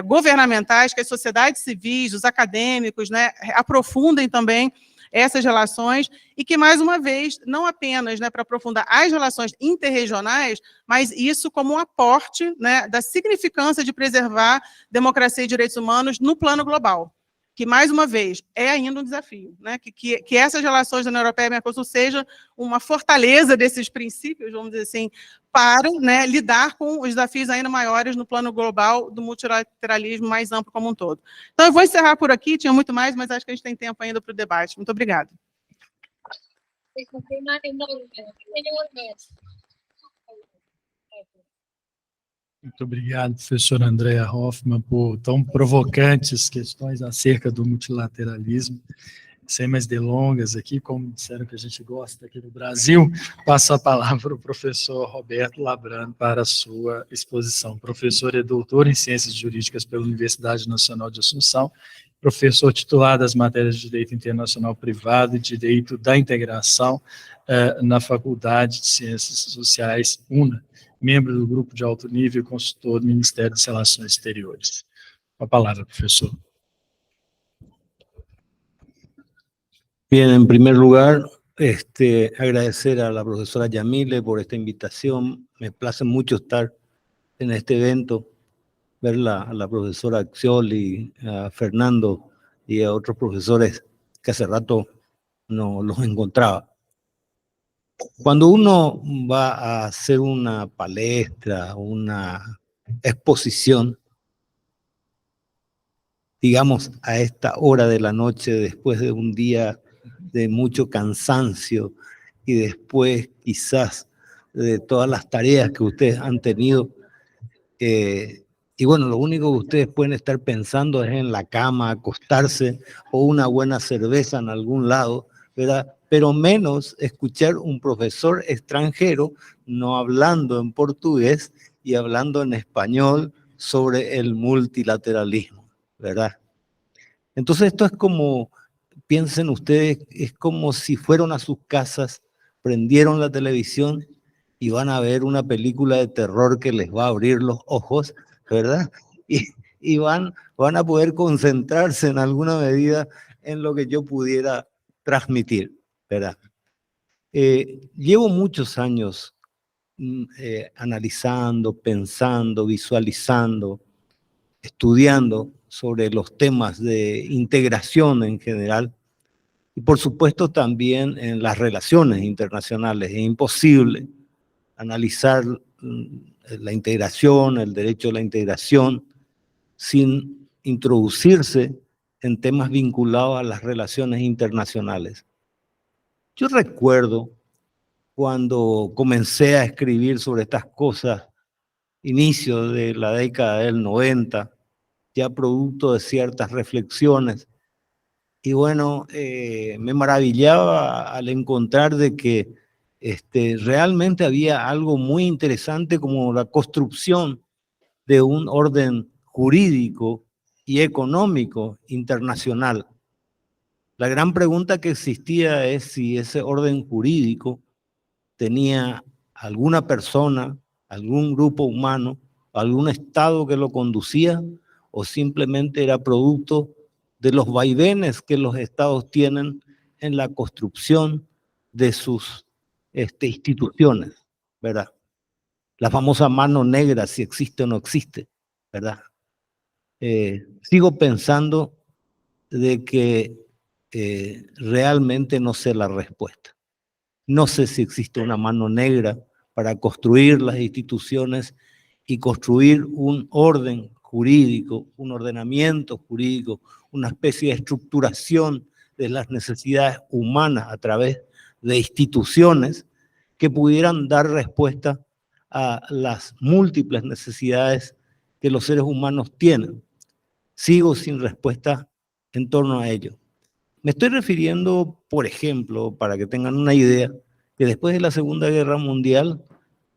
governamentais, que as sociedades civis, os acadêmicos, né, aprofundem também essas relações, e que, mais uma vez, não apenas, né, para aprofundar as relações interregionais, mas isso como um aporte, né, da significância de preservar democracia e direitos humanos no plano global. que, mais uma vez, é ainda um desafio, né? Que essas relações da União Europeia e Mercosul sejam uma fortaleza desses princípios, vamos dizer assim, para, né, lidar com os desafios ainda maiores no plano global do multilateralismo mais amplo como um todo. Então, eu vou encerrar por aqui, tinha muito mais, mas acho que a gente tem tempo ainda para o debate. Muito obrigada. Es un tema enorme, enorme. Muito obrigado, professora Andrea Hoffmann, por tão provocantes questões acerca do multilateralismo. Sem mais delongas aqui, como disseram que a gente gosta aqui no Brasil, passo a palavra para o professor Roberto Labrano para a sua exposição. Professor e doutor em Ciências Jurídicas pela Universidade Nacional de Assunção, professor titular das matérias de Direito Internacional Privado e Direito da Integração na Faculdade de Ciências Sociais, UNA, membro do Grupo de Alto Nível e consultor do Ministério das Relações Exteriores. Com a palavra, professor. Bien, en primer lugar, agradecer a la profesora Yamile por esta invitación. Me place mucho estar en este evento, ver a la profesora Accioli, a Fernando y a otros profesores que hace rato no los encontraba. Cuando uno va a hacer una palestra, una exposición, digamos a esta hora de la noche, después de un día de mucho cansancio y después quizás de todas las tareas que ustedes han tenido, y bueno, lo único que ustedes pueden estar pensando es en la cama, acostarse o una buena cerveza en algún lado, ¿verdad? Pero menos escuchar un profesor extranjero no hablando en portugués y hablando en español sobre el multilateralismo, ¿verdad? Entonces esto es como, piensen ustedes, es como si fueron a sus casas, prendieron la televisión y van a ver una película de terror que les va a abrir los ojos, ¿verdad? Y van a poder concentrarse en alguna medida en lo que yo pudiera transmitir, ¿verdad? Llevo muchos años analizando, pensando, visualizando, estudiando sobre los temas de integración en general y por supuesto también en las relaciones internacionales. Es imposible analizar la integración, el derecho a la integración, sin introducirse en temas vinculados a las relaciones internacionales. Yo recuerdo cuando comencé a escribir sobre estas cosas, inicio de la década del 90, ya producto de ciertas reflexiones, y bueno, me maravillaba al encontrar de que realmente había algo muy interesante como la construcción de un orden jurídico y económico internacional. La gran pregunta que existía es si ese orden jurídico tenía alguna persona, algún grupo humano, algún estado que lo conducía, o simplemente era producto de los vaivenes que los estados tienen en la construcción de sus instituciones, ¿verdad? La famosa mano negra, si existe o no existe, ¿verdad? Sigo pensando de que realmente no sé la respuesta. No sé si existe una mano negra para construir las instituciones y construir un orden jurídico, un ordenamiento jurídico, una especie de estructuración de las necesidades humanas a través de instituciones que pudieran dar respuesta a las múltiples necesidades que los seres humanos tienen. Sigo sin respuesta en torno a ello. Me estoy refiriendo, por ejemplo, para que tengan una idea, que después de la Segunda Guerra Mundial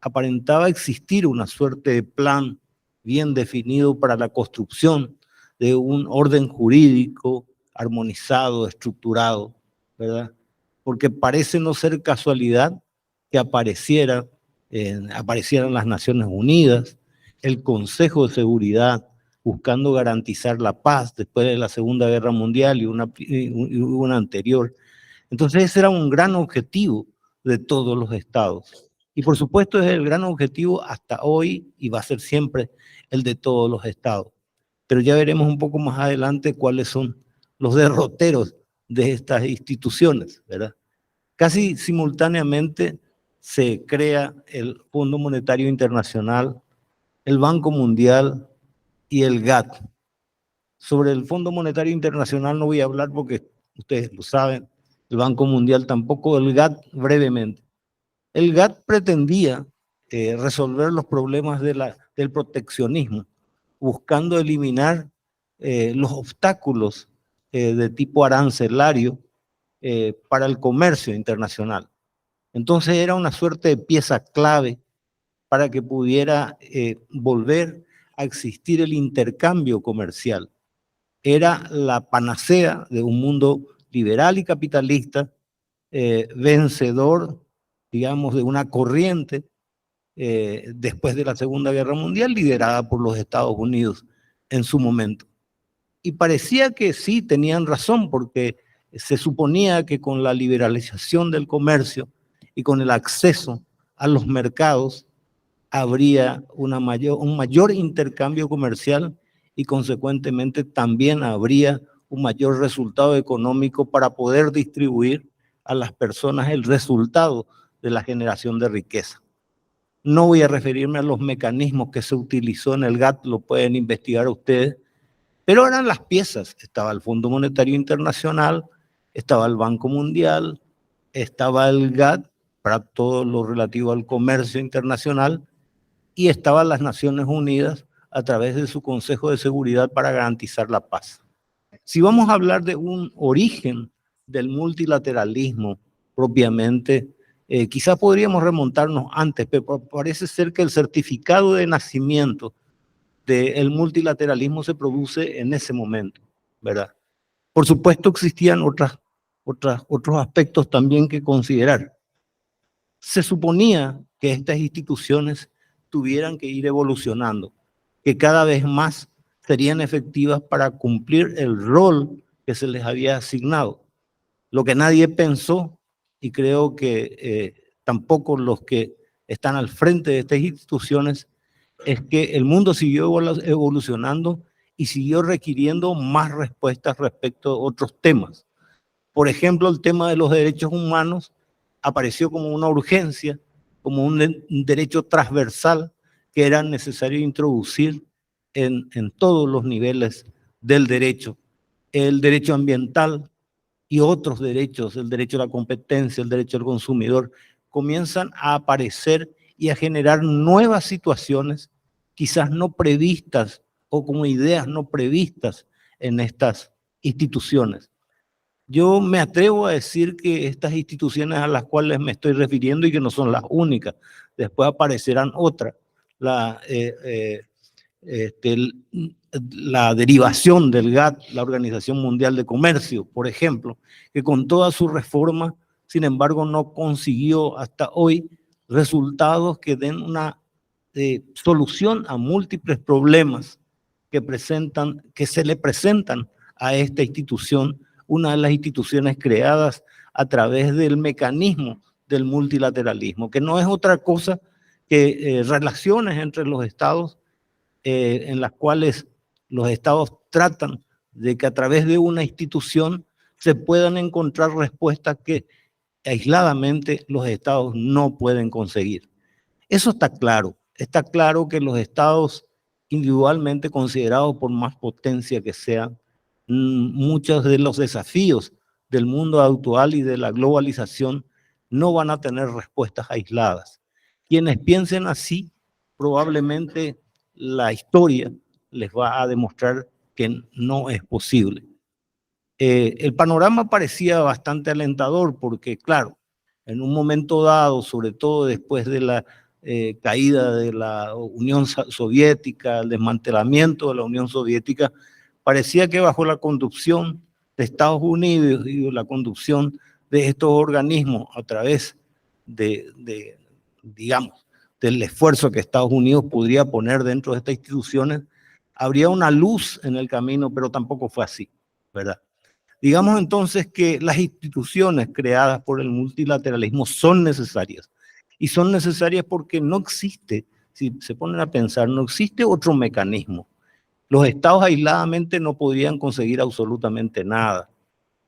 aparentaba existir una suerte de plan bien definido para la construcción de un orden jurídico armonizado, estructurado, ¿verdad? Porque parece no ser casualidad que aparecieran las Naciones Unidas, el Consejo de Seguridad, buscando garantizar la paz después de la Segunda Guerra Mundial y una anterior. Entonces ese era un gran objetivo de todos los estados. Y por supuesto es el gran objetivo hasta hoy y va a ser siempre el de todos los estados. Pero ya veremos un poco más adelante cuáles son los derroteros de estas instituciones, ¿verdad? Casi simultáneamente se crea el Fondo Monetario Internacional, el Banco Mundial y el GATT. Sobre el Fondo Monetario Internacional no voy a hablar porque ustedes lo saben, el Banco Mundial tampoco, el GATT brevemente. El GATT pretendía resolver los problemas del proteccionismo, buscando eliminar los obstáculos de tipo arancelario para el comercio internacional. Entonces era una suerte de pieza clave para que pudiera volver a existir el intercambio comercial. Era la panacea de un mundo liberal y capitalista, vencedor, digamos, de una corriente después de la Segunda Guerra Mundial, liderada por los Estados Unidos en su momento. Y parecía que sí, tenían razón, porque se suponía que con la liberalización del comercio y con el acceso a los mercados, habría un mayor intercambio comercial y consecuentemente también habría un mayor resultado económico para poder distribuir a las personas el resultado de la generación de riqueza. No voy a referirme a los mecanismos que se utilizó en el GATT, lo pueden investigar ustedes, pero eran las piezas. Estaba el Fondo Monetario Internacional, estaba el Banco Mundial, estaba el GATT para todo lo relativo al comercio internacional y estaban las Naciones Unidas a través de su Consejo de Seguridad para garantizar la paz. Si vamos a hablar de un origen del multilateralismo propiamente, quizás podríamos remontarnos antes, pero parece ser que el certificado de nacimiento del multilateralismo se produce en ese momento, ¿verdad? Por supuesto existían otros aspectos también que considerar. Se suponía que estas instituciones tuvieran que ir evolucionando, que cada vez más serían efectivas para cumplir el rol que se les había asignado. Lo que nadie pensó, y creo que tampoco los que están al frente de estas instituciones, es que el mundo siguió evolucionando y siguió requiriendo más respuestas respecto a otros temas. Por ejemplo, el tema de los derechos humanos apareció como una urgencia, como un derecho transversal que era necesario introducir en todos los niveles del derecho. El derecho ambiental y otros derechos, el derecho a la competencia, el derecho al consumidor, comienzan a aparecer y a generar nuevas situaciones, quizás no previstas o como ideas no previstas en estas instituciones. Yo me atrevo a decir que estas instituciones a las cuales me estoy refiriendo y que no son las únicas, después aparecerán otras. La derivación del GATT, la Organización Mundial de Comercio, por ejemplo, que con toda su reforma, sin embargo, no consiguió hasta hoy resultados que den una solución a múltiples problemas que se le presentan a esta institución, una de las instituciones creadas a través del mecanismo del multilateralismo, que no es otra cosa que relaciones entre los estados en las cuales los estados tratan de que a través de una institución se puedan encontrar respuestas que aisladamente los estados no pueden conseguir. Eso está claro que los estados individualmente considerados por más potencia que sean, muchos de los desafíos del mundo actual y de la globalización no van a tener respuestas aisladas. Quienes piensen así, probablemente la historia les va a demostrar que no es posible. El panorama parecía bastante alentador porque, claro, en un momento dado, sobre todo después de la caída de la Unión Soviética, el desmantelamiento de la Unión Soviética, parecía que bajo la conducción de Estados Unidos y la conducción de estos organismos a través digamos, del esfuerzo que Estados Unidos podría poner dentro de estas instituciones, habría una luz en el camino, pero tampoco fue así, ¿verdad? Digamos entonces que las instituciones creadas por el multilateralismo son necesarias, y son necesarias porque no existe, si se ponen a pensar, no existe otro mecanismo Los estados aisladamente no podían conseguir absolutamente nada.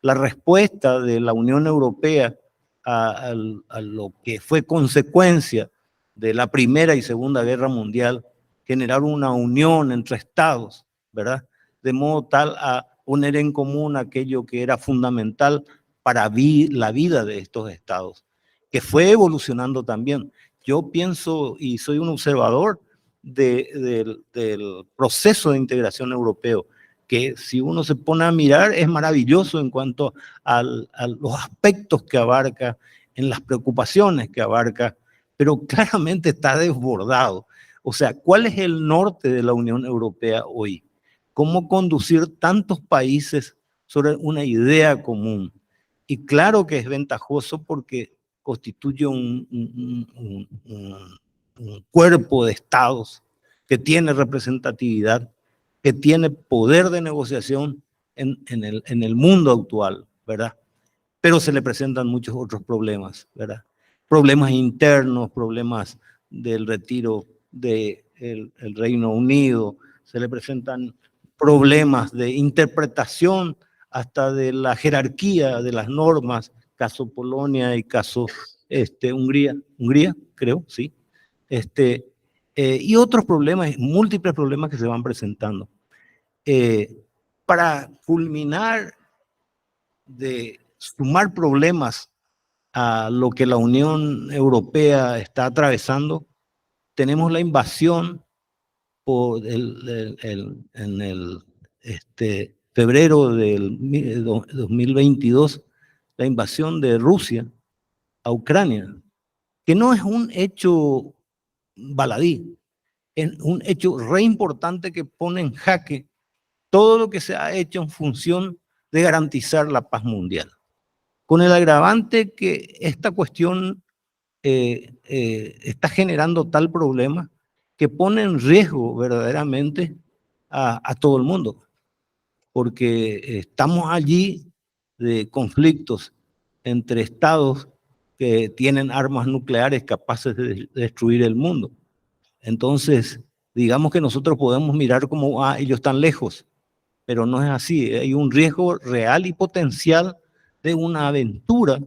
La respuesta de la Unión Europea a lo que fue consecuencia de la Primera y Segunda Guerra Mundial, generar una unión entre estados, ¿verdad? De modo tal a poner en común aquello que era fundamental para la vida de estos estados, que fue evolucionando también. Yo pienso, y soy un observador del proceso de integración europeo, que si uno se pone a mirar es maravilloso en cuanto a los aspectos que abarca, en las preocupaciones que abarca, pero claramente está desbordado. O sea, ¿cuál es el norte de la Unión Europea hoy? ¿Cómo conducir tantos países sobre una idea común? Y claro que es ventajoso porque constituye un cuerpo de estados que tiene representatividad, que tiene poder de negociación en el mundo actual, ¿verdad? Pero se le presentan muchos otros problemas, ¿verdad? Problemas internos, problemas del retiro del Reino Unido, se le presentan problemas de interpretación hasta de la jerarquía de las normas, caso Polonia y caso Hungría, creo, sí. Y otros problemas, múltiples problemas que se van presentando. Para culminar de sumar problemas a lo que la Unión Europea está atravesando, tenemos la invasión en el febrero del 2022, la invasión de Rusia a Ucrania, que no es un hecho baladí, es un hecho re importante que pone en jaque todo lo que se ha hecho en función de garantizar la paz mundial. Con el agravante que esta cuestión está generando tal problema que pone en riesgo verdaderamente a todo el mundo, porque estamos allí de conflictos entre estados que tienen armas nucleares capaces de destruir el mundo. Entonces, digamos que nosotros podemos mirar como, ellos están lejos, pero no es así. Hay un riesgo real y potencial de una aventura,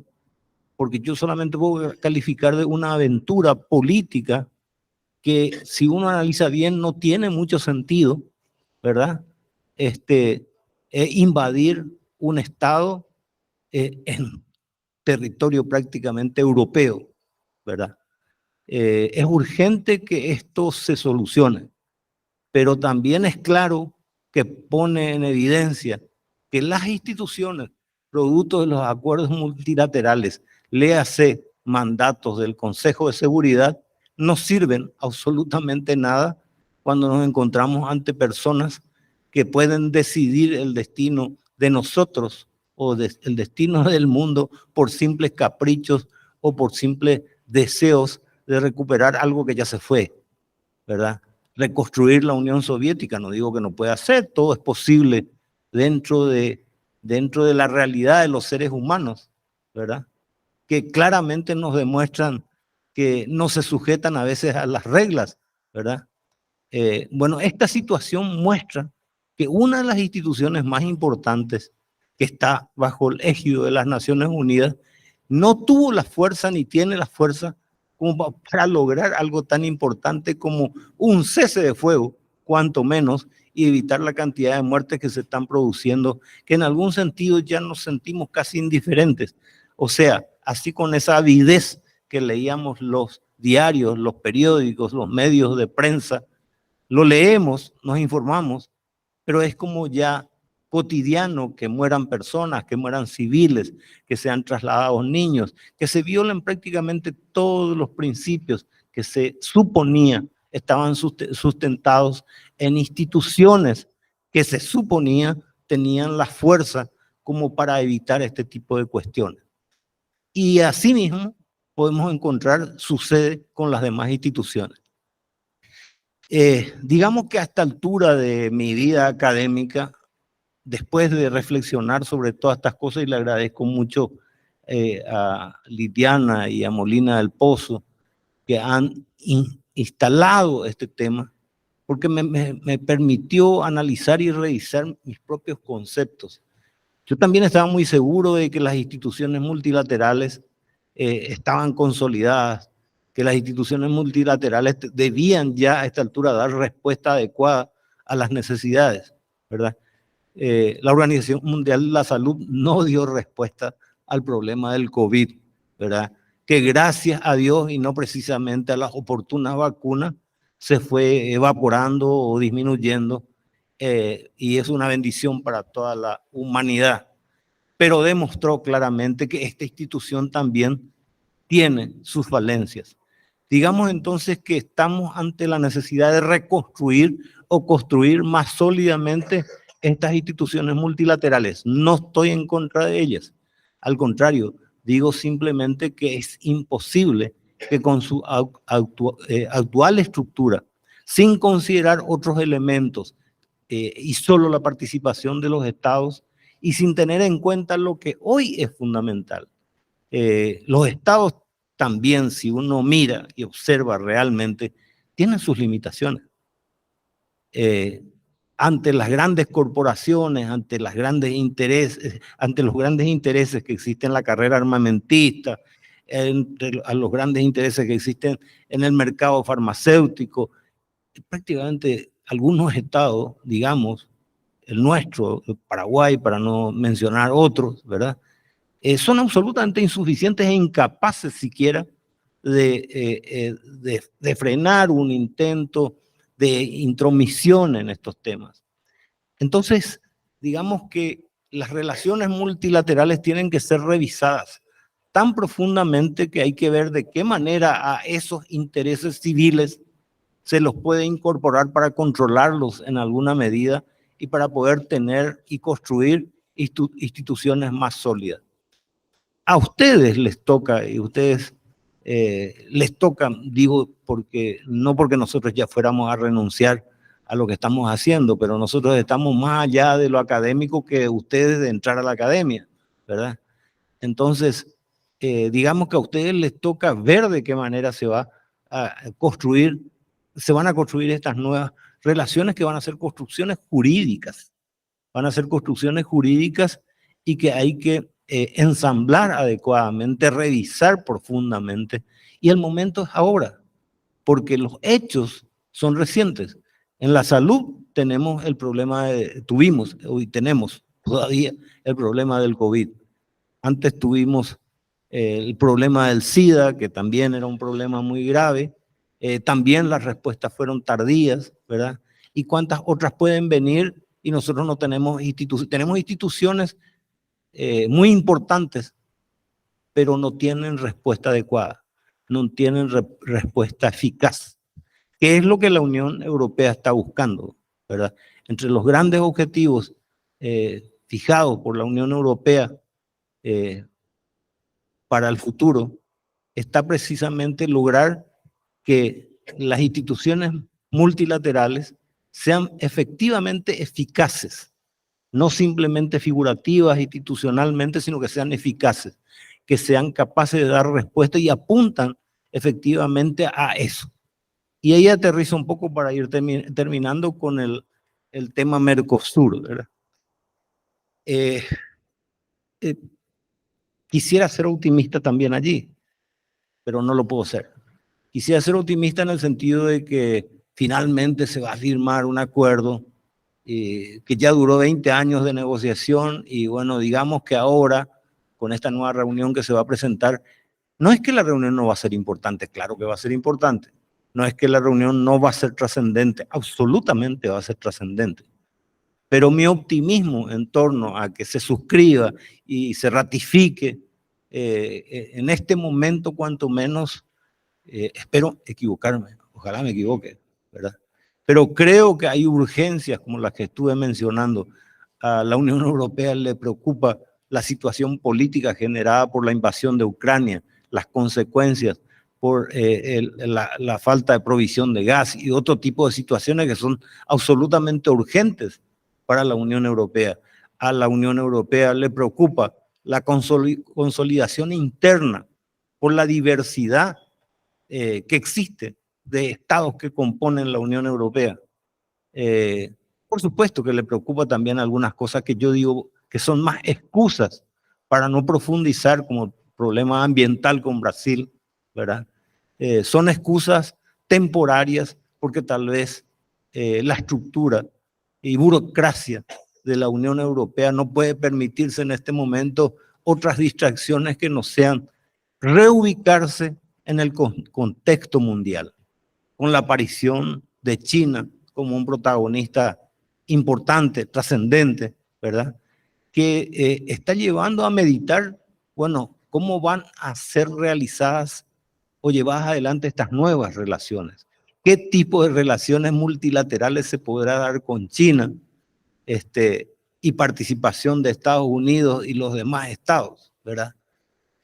porque yo solamente puedo calificar de una aventura política que, si uno analiza bien, no tiene mucho sentido, ¿verdad? Invadir un estado en territorio prácticamente europeo, ¿verdad? Es urgente que esto se solucione, pero también es claro que pone en evidencia que las instituciones, producto de los acuerdos multilaterales, léase mandatos del Consejo de Seguridad, no sirven absolutamente nada cuando nos encontramos ante personas que pueden decidir el destino de nosotros o el destino del mundo por simples caprichos o por simples deseos de recuperar algo que ya se fue, ¿verdad? Reconstruir la Unión Soviética, no digo que no pueda ser, todo es posible dentro de la realidad de los seres humanos, ¿verdad? Que claramente nos demuestran que no se sujetan a veces a las reglas, ¿verdad? Bueno, esta situación muestra que una de las instituciones más importantes que está bajo el ejido de las Naciones Unidas no tuvo la fuerza ni tiene la fuerza como para lograr algo tan importante como un cese de fuego, cuanto menos, y evitar la cantidad de muertes que se están produciendo, que en algún sentido ya nos sentimos casi indiferentes. O sea, así con esa avidez que leíamos los diarios, los periódicos, los medios de prensa, lo leemos, nos informamos, pero es como ya cotidiano que mueran personas, que mueran civiles, que sean trasladados niños, que se violen prácticamente todos los principios que se suponía estaban sustentados en instituciones que se suponía tenían la fuerza como para evitar este tipo de cuestiones. Y asimismo podemos encontrar sucede con las demás instituciones. Digamos que a esta altura de mi vida académica, después de reflexionar sobre todas estas cosas, y le agradezco mucho a Liliana y a Molina del Pozo, que han instalado este tema, porque me permitió analizar y revisar mis propios conceptos. Yo también estaba muy seguro de que las instituciones multilaterales estaban consolidadas, que las instituciones multilaterales debían ya a esta altura dar respuesta adecuada a las necesidades, ¿verdad? La Organización Mundial de la Salud no dio respuesta al problema del COVID, ¿verdad? Que gracias a Dios y no precisamente a las oportunas vacunas se fue evaporando o disminuyendo, y es una bendición para toda la humanidad. Pero demostró claramente que esta institución también tiene sus falencias. Digamos entonces que estamos ante la necesidad de reconstruir o construir más sólidamente estas instituciones multilaterales. No estoy en contra de ellas. Al contrario, digo simplemente que es imposible que con su actual estructura, sin considerar otros elementos y solo la participación de los estados y sin tener en cuenta lo que hoy es fundamental. Los estados también, si uno mira y observa realmente, tienen sus limitaciones. Ante las grandes corporaciones, ante los grandes intereses que existen en la carrera armamentista, a los grandes intereses que existen en el mercado farmacéutico, prácticamente algunos estados, digamos, el nuestro, el Paraguay, para no mencionar otros, ¿verdad? Son absolutamente insuficientes e incapaces siquiera de frenar un intento de intromisión en estos temas. Entonces, digamos que las relaciones multilaterales tienen que ser revisadas tan profundamente que hay que ver de qué manera a esos intereses civiles se los puede incorporar para controlarlos en alguna medida y para poder tener y construir instituciones más sólidas. A ustedes les toca, y ustedes les toca, digo, no porque nosotros ya fuéramos a renunciar a lo que estamos haciendo, pero nosotros estamos más allá de lo académico que ustedes de entrar a la academia, ¿verdad? Entonces, digamos que a ustedes les toca ver de qué manera se van a construir estas nuevas relaciones que van a ser construcciones jurídicas. Van a ser construcciones jurídicas y que hay que ensamblar adecuadamente, revisar profundamente. Y el momento es ahora, porque los hechos son recientes. En la salud tenemos el problema, hoy tenemos todavía el problema del COVID. Antes tuvimos el problema del SIDA, que también era un problema muy grave. También las respuestas fueron tardías, ¿verdad? ¿Y cuántas otras pueden venir? Y nosotros no tenemos tenemos instituciones muy importantes, pero no tienen respuesta adecuada, no tienen respuesta eficaz. ¿Qué es lo que la Unión Europea está buscando, verdad? Entre los grandes objetivos fijados por la Unión Europea para el futuro está precisamente lograr que las instituciones multilaterales sean efectivamente eficaces, no simplemente figurativas institucionalmente, sino que sean eficaces, que sean capaces de dar respuesta y apuntan efectivamente a eso. Y ahí aterrizo un poco para ir terminando con el tema Mercosur, ¿verdad? Quisiera ser optimista también allí, pero no lo puedo ser. Quisiera ser optimista en el sentido de que finalmente se va a firmar un acuerdo que ya duró 20 años de negociación y bueno, digamos que ahora, con esta nueva reunión que se va a presentar, no es que la reunión no va a ser importante, claro que va a ser importante, no es que la reunión no va a ser trascendente, absolutamente va a ser trascendente. Pero mi optimismo en torno a que se suscriba y se ratifique en este momento, cuanto menos, espero equivocarme, ojalá me equivoque, ¿verdad? Pero creo que hay urgencias como las que estuve mencionando. A la Unión Europea le preocupa la situación política generada por la invasión de Ucrania, las consecuencias por la falta de provisión de gas y otro tipo de situaciones que son absolutamente urgentes para la Unión Europea. A la Unión Europea le preocupa la consolidación interna por la diversidad que existe de estados que componen la Unión Europea, Por supuesto que le preocupa también algunas cosas que yo digo que son más excusas para no profundizar, como el problema ambiental con Brasil, ¿verdad? Son excusas temporarias porque tal vez la estructura y burocracia de la Unión Europea no puede permitirse en este momento otras distracciones que no sean reubicarse en el contexto mundial, con la aparición de China como un protagonista importante, trascendente, ¿verdad? Que está llevando a meditar, bueno, cómo van a ser realizadas o llevadas adelante estas nuevas relaciones. ¿Qué tipo de relaciones multilaterales se podrá dar con China? Y participación de Estados Unidos y los demás estados, ¿verdad?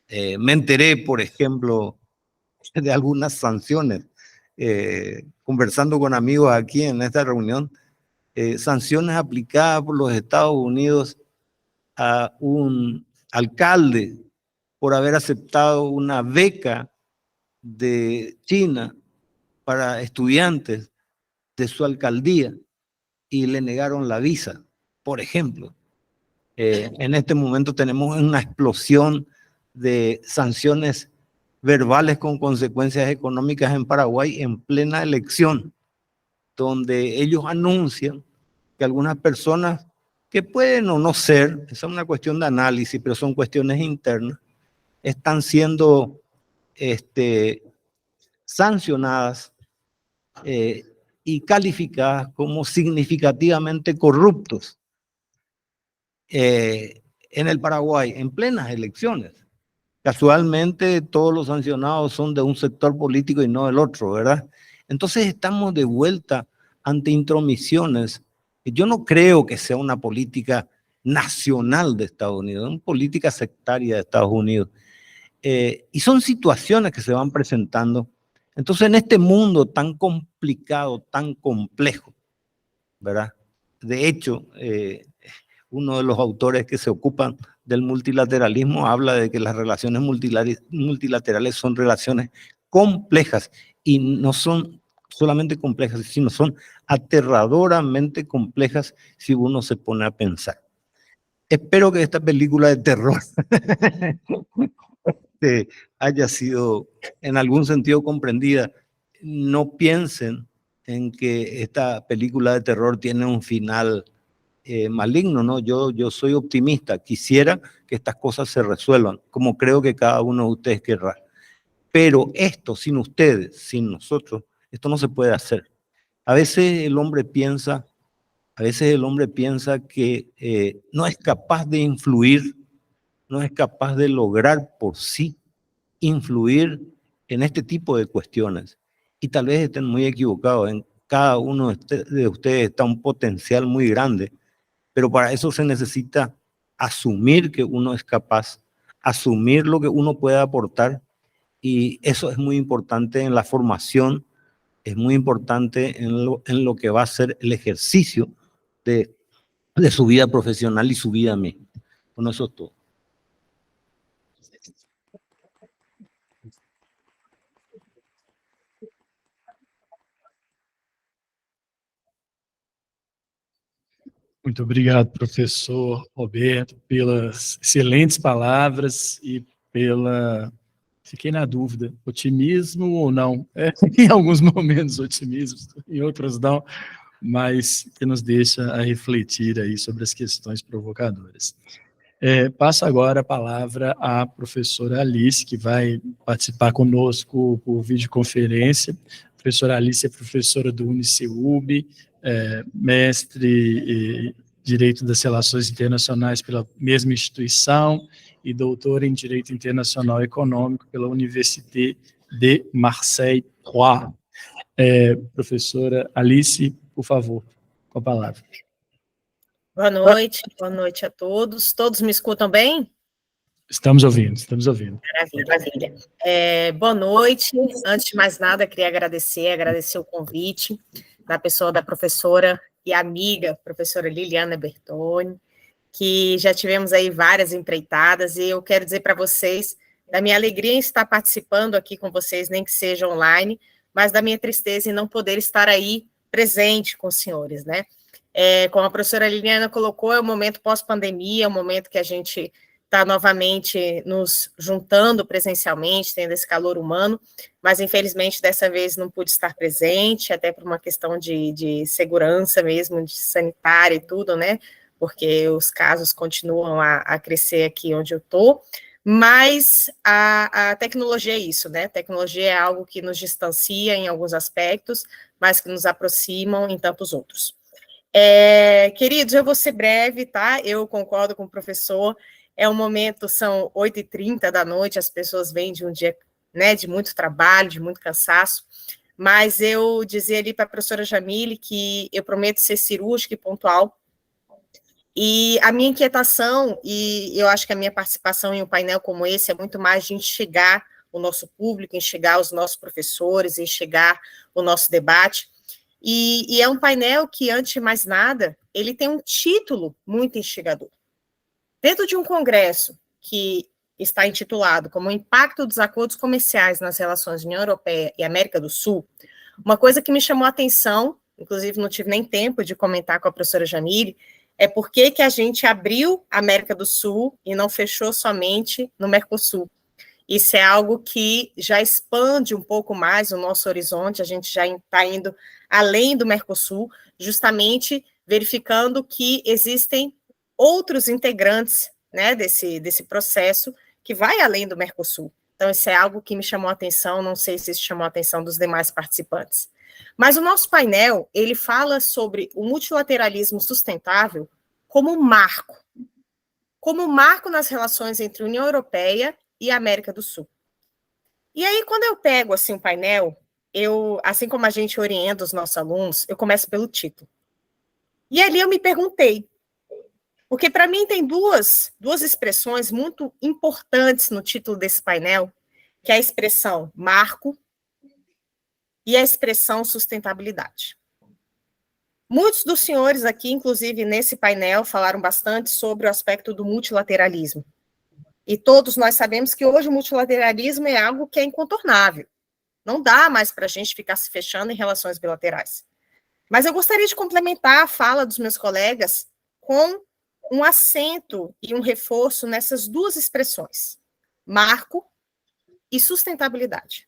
Me enteré, por ejemplo, de algunas sanciones, conversando con amigos aquí en esta reunión, sanciones aplicadas por los Estados Unidos a un alcalde por haber aceptado una beca de China para estudiantes de su alcaldía y le negaron la visa, por ejemplo. En este momento tenemos una explosión de sanciones verbales con consecuencias económicas en Paraguay en plena elección, donde ellos anuncian que algunas personas que pueden o no ser, esa es una cuestión de análisis, pero son cuestiones internas, están siendo sancionadas y calificadas como significativamente corruptos en el Paraguay, en plenas elecciones. Casualmente todos los sancionados son de un sector político y no del otro, ¿verdad? Entonces estamos de vuelta ante intromisiones. Yo no creo que sea una política nacional de Estados Unidos, es una política sectaria de Estados Unidos. Y son situaciones que se van presentando. Entonces, en este mundo tan complicado, tan complejo, ¿verdad? De hecho, uno de los autores que se ocupan del multilateralismo habla de que las relaciones multilaterales son relaciones complejas y no son solamente complejas, sino son aterradoramente complejas si uno se pone a pensar. Espero que esta película de terror haya sido en algún sentido comprendida. No piensen en que esta película de terror tiene un final maligno, ¿no? Yo soy optimista, quisiera que estas cosas se resuelvan, como creo que cada uno de ustedes querrá. Pero esto, sin ustedes, sin nosotros, esto no se puede hacer. A veces el hombre piensa que no es capaz de influir, no es capaz de lograr por sí influir en este tipo de cuestiones. Y tal vez estén muy equivocados. En cada uno de ustedes está un potencial muy grande, pero para eso se necesita asumir que uno es capaz, asumir lo que uno puede aportar, y eso es muy importante en la formación, es muy importante en lo que va a ser el ejercicio de su vida profesional y su vida misma. Bueno, eso es todo. Muito obrigado, professor Roberto, pelas excelentes palavras e pela... Fiquei na dúvida, otimismo ou não? Em alguns momentos otimismo, em outros não, mas que nos deixa a refletir aí sobre as questões provocadoras. Passo agora a palavra à professora Alice, que vai participar conosco por videoconferência. A professora Alice é professora do UniCeub, mestre em Direito das Relações Internacionais pela mesma instituição e doutora em Direito Internacional Econômico pela Université de Marseille 3. Professora Alice, por favor, com a palavra. Boa noite a todos. Todos me escutam bem? Estamos ouvindo, estamos ouvindo. Maravilha. Boa noite. Antes de mais nada, queria agradecer o convite da pessoa da professora e amiga, professora Liliana Bertoni, que já tivemos aí várias empreitadas, e eu quero dizer para vocês da minha alegria em estar participando aqui com vocês, nem que seja online, mas da minha tristeza em não poder estar aí presente com os senhores, né? Como a professora Liliana colocou, é o momento pós-pandemia, é o momento que a gente está novamente nos juntando presencialmente, tendo esse calor humano, mas infelizmente dessa vez não pude estar presente, até por uma questão de segurança mesmo, de sanitária e tudo, né? Porque os casos continuam a crescer aqui onde eu estou, mas a tecnologia é isso, né? A tecnologia é algo que nos distancia em alguns aspectos, mas que nos aproximam em tantos outros. Queridos, eu vou ser breve, tá? Eu concordo com o professor, é um momento, são 8h30 da noite, as pessoas vêm de um dia, né, de muito trabalho, de muito cansaço, mas eu dizia ali para a professora Jamile que eu prometo ser cirúrgica e pontual, e a minha inquietação, e eu acho que a minha participação em um painel como esse é muito mais de enxergar o nosso público, enxergar os nossos professores, enxergar o nosso debate, e é um painel que, antes de mais nada, ele tem um título muito instigador. Dentro de um congresso que está intitulado como o impacto dos acordos comerciais nas relações União Europeia e América do Sul, uma coisa que me chamou a atenção, inclusive não tive nem tempo de comentar com a professora Jamile, é por que a gente abriu a América do Sul e não fechou somente no Mercosul. Isso é algo que já expande um pouco mais o nosso horizonte, a gente já está indo além do Mercosul, justamente verificando que existem outros integrantes, né, desse processo que vai além do Mercosul. Então, isso é algo que me chamou a atenção, não sei se isso chamou a atenção dos demais participantes. Mas o nosso painel, ele fala sobre o multilateralismo sustentável como marco nas relações entre a União Europeia e a América do Sul. E aí, quando eu pego assim um painel, assim como a gente orienta os nossos alunos, eu começo pelo título. E ali eu me perguntei, porque para mim tem duas expressões muito importantes no título desse painel, que é a expressão marco e a expressão sustentabilidade. Muitos dos senhores aqui, inclusive nesse painel, falaram bastante sobre o aspecto do multilateralismo. E todos nós sabemos que hoje o multilateralismo é algo que é incontornável. Não dá mais para a gente ficar se fechando em relações bilaterais. Mas eu gostaria de complementar a fala dos meus colegas com um acento e um reforço nessas duas expressões, marco e sustentabilidade.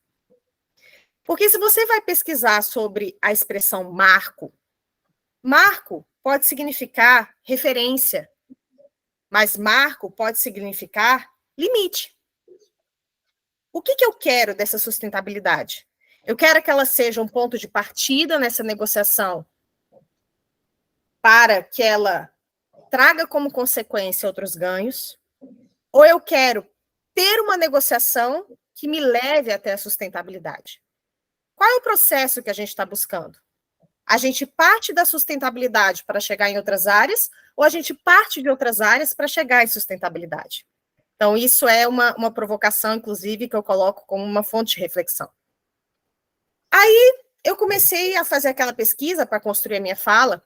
Porque se você vai pesquisar sobre a expressão marco pode significar referência, mas marco pode significar limite. O que eu quero dessa sustentabilidade? Eu quero que ela seja um ponto de partida nessa negociação para que ela traga como consequência outros ganhos, ou eu quero ter uma negociação que me leve até a sustentabilidade. Qual é o processo que a gente está buscando? A gente parte da sustentabilidade para chegar em outras áreas, ou a gente parte de outras áreas para chegar em sustentabilidade? Então, isso é uma provocação, inclusive, que eu coloco como uma fonte de reflexão. Aí, eu comecei a fazer aquela pesquisa para construir a minha fala,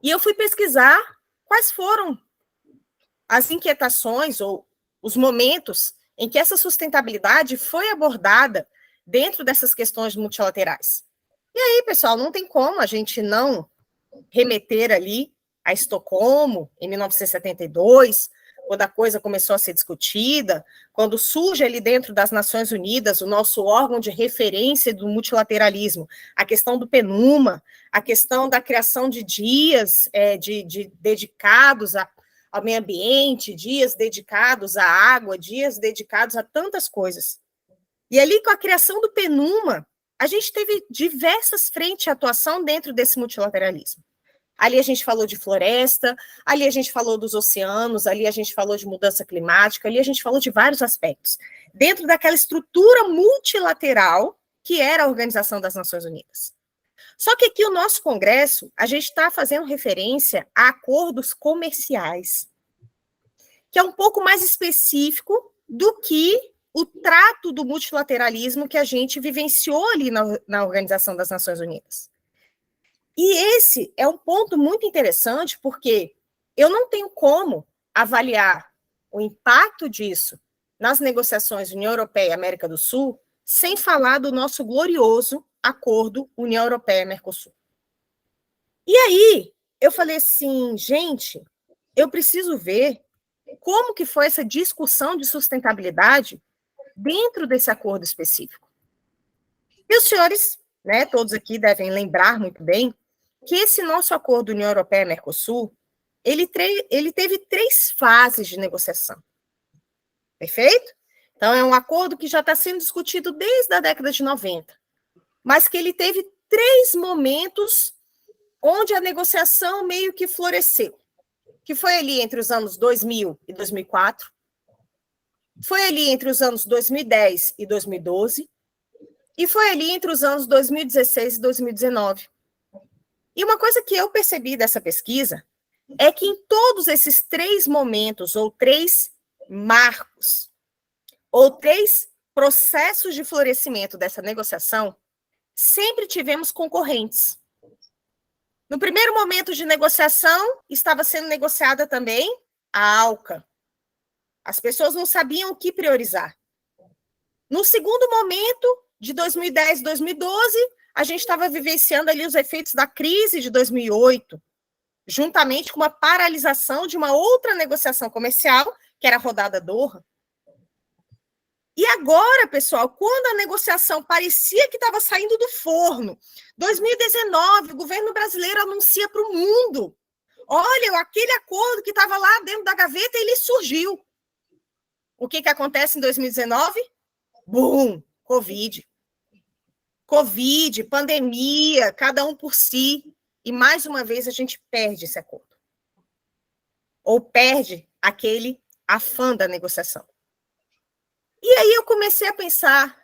e eu fui pesquisar quais foram as inquietações ou os momentos em que essa sustentabilidade foi abordada dentro dessas questões multilaterais. E aí, pessoal, não tem como a gente não remeter ali a Estocolmo, em 1972, quando a coisa começou a ser discutida, quando surge ali dentro das Nações Unidas o nosso órgão de referência do multilateralismo, a questão do PNUMA, a questão da criação de dias dedicados ao meio ambiente, dias dedicados à água, dias dedicados a tantas coisas. E ali, com a criação do PNUMA, a gente teve diversas frentes de atuação dentro desse multilateralismo. Ali a gente falou de floresta, ali a gente falou dos oceanos, ali a gente falou de mudança climática, ali a gente falou de vários aspectos, dentro daquela estrutura multilateral que era a Organização das Nações Unidas. Só que aqui o nosso congresso, a gente está fazendo referência a acordos comerciais, que é um pouco mais específico do que o trato do multilateralismo que a gente vivenciou ali na Organização das Nações Unidas. E esse é um ponto muito interessante, porque eu não tenho como avaliar o impacto disso nas negociações União Europeia e América do Sul sem falar do nosso glorioso acordo União Europeia-Mercosul. E aí, eu falei assim, gente, eu preciso ver como que foi essa discussão de sustentabilidade dentro desse acordo específico. E os senhores, né, todos aqui devem lembrar muito bem que esse nosso acordo União Europeia-Mercosul, ele teve 3 fases de negociação. Perfeito? Então, é um acordo que já está sendo discutido desde a década de 90, mas que ele teve 3 momentos onde a negociação meio que floresceu, que foi ali entre os anos 2000 e 2004, foi ali entre os anos 2010 e 2012, e foi ali entre os anos 2016 e 2019. E uma coisa que eu percebi dessa pesquisa é que em todos esses 3 momentos, ou 3 marcos, ou 3 processos de florescimento dessa negociação, sempre tivemos concorrentes. No primeiro momento de negociação, estava sendo negociada também a ALCA. As pessoas não sabiam o que priorizar. No segundo momento, de 2010 e 2012, a gente estava vivenciando ali os efeitos da crise de 2008, juntamente com uma paralisação de uma outra negociação comercial, que era a rodada Doha. E agora, pessoal, quando a negociação parecia que estava saindo do forno, 2019, o governo brasileiro anuncia para o mundo, olha, aquele acordo que estava lá dentro da gaveta, ele surgiu. O que acontece em 2019? Bum! Covid. Covid, pandemia, cada um por si. E, mais uma vez, a gente perde esse acordo. Ou perde aquele afã da negociação. E aí eu comecei a pensar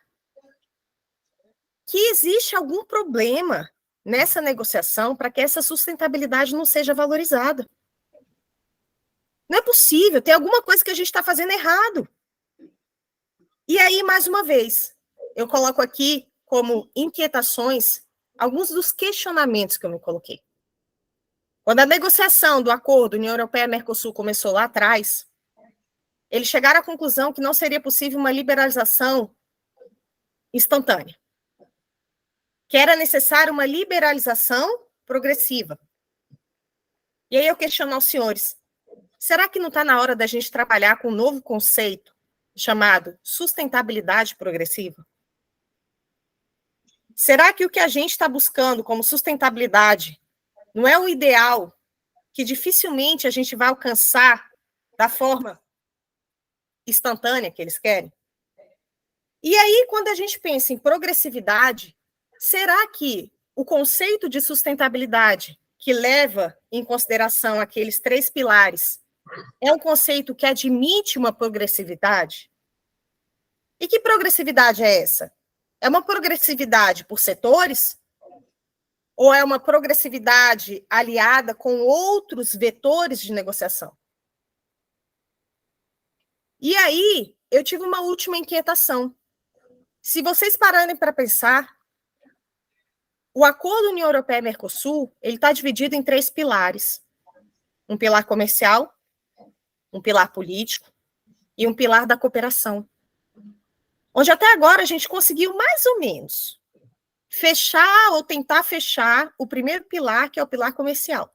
que existe algum problema nessa negociação para que essa sustentabilidade não seja valorizada. Não é possível, tem alguma coisa que a gente está fazendo errado. E aí, mais uma vez, eu coloco aqui como inquietações alguns dos questionamentos que eu me coloquei. Quando a negociação do acordo União Europeia-Mercosul começou lá atrás, eles chegaram à conclusão que não seria possível uma liberalização instantânea, que era necessária uma liberalização progressiva. E aí eu questiono aos senhores, será que não está na hora da gente trabalhar com um novo conceito chamado sustentabilidade progressiva? Será que o que a gente está buscando como sustentabilidade não é o ideal que dificilmente a gente vai alcançar da forma instantânea que eles querem? E aí, quando a gente pensa em progressividade, será que o conceito de sustentabilidade que leva em consideração aqueles 3 pilares é um conceito que admite uma progressividade? E que progressividade é essa? É uma progressividade por setores? Ou é uma progressividade aliada com outros vetores de negociação? E aí, eu tive uma última inquietação. Se vocês pararem para pensar, o acordo União Europeia-Mercosul, ele está dividido em 3 pilares. Um pilar comercial, um pilar político e um pilar da cooperação. Onde até agora a gente conseguiu mais ou menos fechar ou tentar fechar o primeiro pilar, que é o pilar comercial.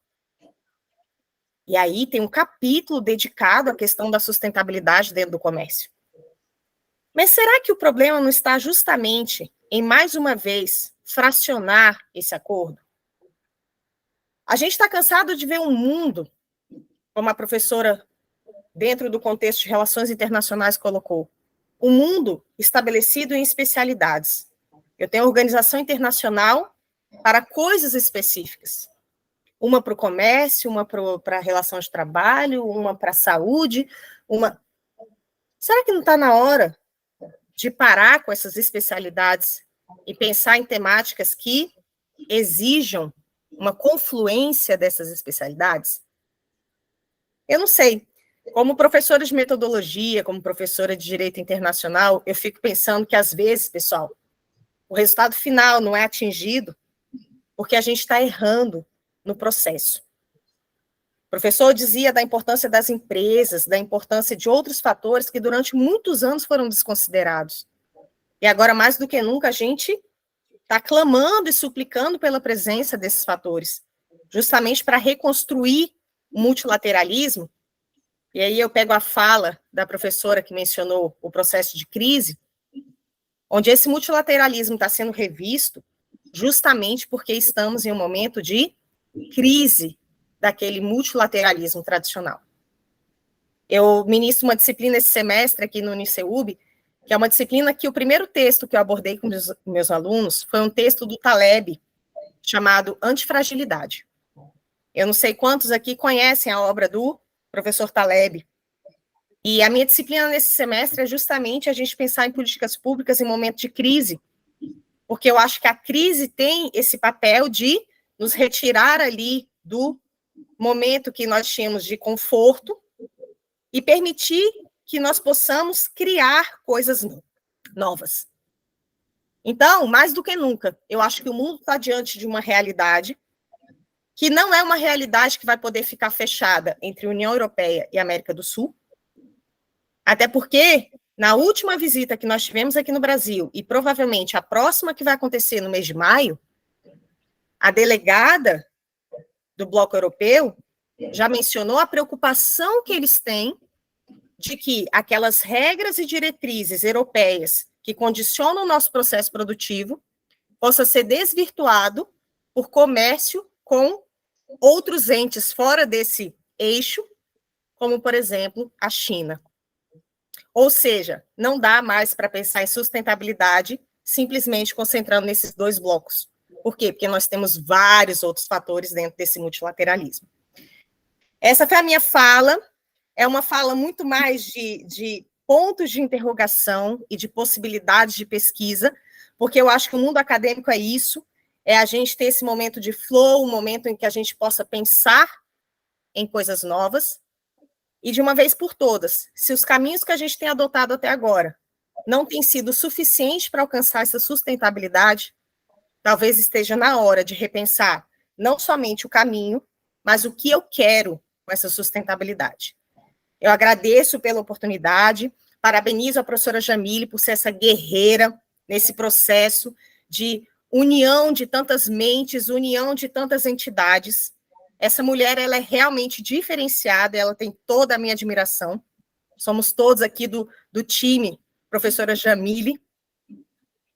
E aí tem um capítulo dedicado à questão da sustentabilidade dentro do comércio. Mas será que o problema não está justamente em, mais uma vez, fracionar esse acordo? A gente está cansado de ver um mundo, como a professora, dentro do contexto de relações internacionais, colocou, um mundo estabelecido em especialidades. Eu tenho organização internacional para coisas específicas. Uma para o comércio, uma para a relação de trabalho, uma para a saúde, uma... Será que não está na hora de parar com essas especialidades e pensar em temáticas que exijam uma confluência dessas especialidades? Eu não sei. Como professora de metodologia, como professora de direito internacional, eu fico pensando que, às vezes, pessoal, o resultado final não é atingido porque a gente está errando no processo. O professor dizia da importância das empresas, da importância de outros fatores que durante muitos anos foram desconsiderados. E agora, mais do que nunca, a gente está clamando e suplicando pela presença desses fatores. justamente para reconstruir o multilateralismo, e aí eu pego a fala da professora que mencionou o processo de crise, onde esse multilateralismo está sendo revisto justamente porque estamos em um momento de crise daquele multilateralismo tradicional. Eu ministro uma disciplina esse semestre aqui no Uniceub, que é uma disciplina que o primeiro texto que eu abordei com meus alunos foi um texto do Taleb, chamado Antifragilidade. Eu não sei quantos aqui conhecem a obra do professor Taleb, e a minha disciplina nesse semestre é justamente a gente pensar em políticas públicas em momento de crise, porque eu acho que a crise tem esse papel de nos retirar ali do momento que nós tínhamos de conforto e permitir que nós possamos criar coisas novas. Então, mais do que nunca, eu acho que o mundo está diante de uma realidade que não é uma realidade que vai poder ficar fechada entre União Europeia e América do Sul, até porque, na última visita que nós tivemos aqui no Brasil, e provavelmente a próxima que vai acontecer no mês de maio, a delegada do Bloco Europeu já mencionou a preocupação que eles têm de que aquelas regras e diretrizes europeias que condicionam o nosso processo produtivo possa ser desvirtuado por comércio com outros entes fora desse eixo, como, por exemplo, a China. Ou seja, não dá mais para pensar em sustentabilidade simplesmente concentrando nesses dois blocos. Por quê? Porque nós temos vários outros fatores dentro desse multilateralismo. Essa foi a minha fala. É uma fala muito mais de pontos de interrogação e de possibilidades de pesquisa, porque eu acho que o mundo acadêmico é isso, é a gente ter esse momento de flow, um momento em que a gente possa pensar em coisas novas, e de uma vez por todas, se os caminhos que a gente tem adotado até agora não têm sido suficientes para alcançar essa sustentabilidade, talvez esteja na hora de repensar não somente o caminho, mas o que eu quero com essa sustentabilidade. Eu agradeço pela oportunidade, parabenizo a professora Jamile por ser essa guerreira nesse processo de união de tantas mentes, união de tantas entidades. Essa mulher, ela é realmente diferenciada, ela tem toda a minha admiração. Somos todos aqui do time, professora Jamile,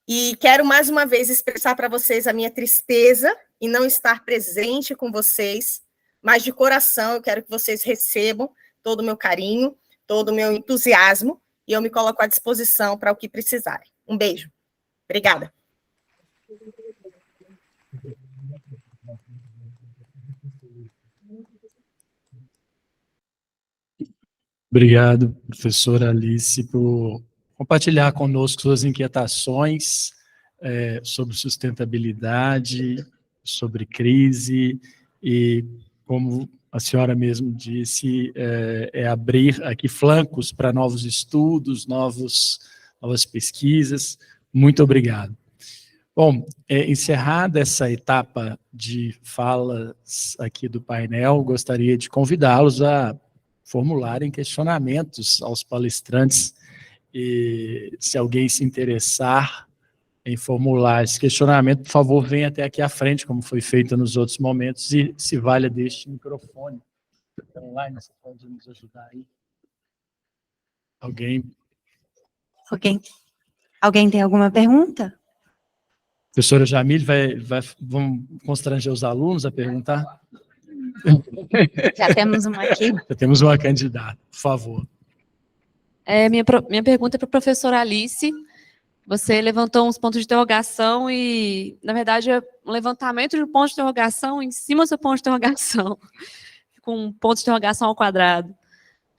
e quero mais uma vez expressar para vocês a minha tristeza em não estar presente com vocês, mas de coração eu quero que vocês recebam todo o meu carinho, todo o meu entusiasmo, e eu me coloco à disposição para o que precisarem. Um beijo. Obrigada. Obrigado, professora Alice, por compartilhar conosco suas inquietações sobre sustentabilidade, sobre crise, e como a senhora mesmo disse, abrir aqui flancos para novos estudos, novas pesquisas. Muito obrigado. Bom, encerrada essa etapa de falas aqui do painel, gostaria de convidá-los a formularem questionamentos aos palestrantes, e se alguém se interessar em formular esse questionamento, por favor, venha até aqui à frente, como foi feito nos outros momentos, e se valha deste microfone. Online, você pode nos ajudar aí? Alguém tem alguma pergunta? Professora Jamile, vamos constranger os alunos a perguntar? Já temos uma aqui. Já temos uma candidata, por favor. Minha pergunta é para a professora Alice. Você levantou uns pontos de interrogação e, na verdade, é um levantamento de um ponto de interrogação em cima do seu ponto de interrogação, com um ponto de interrogação ao quadrado.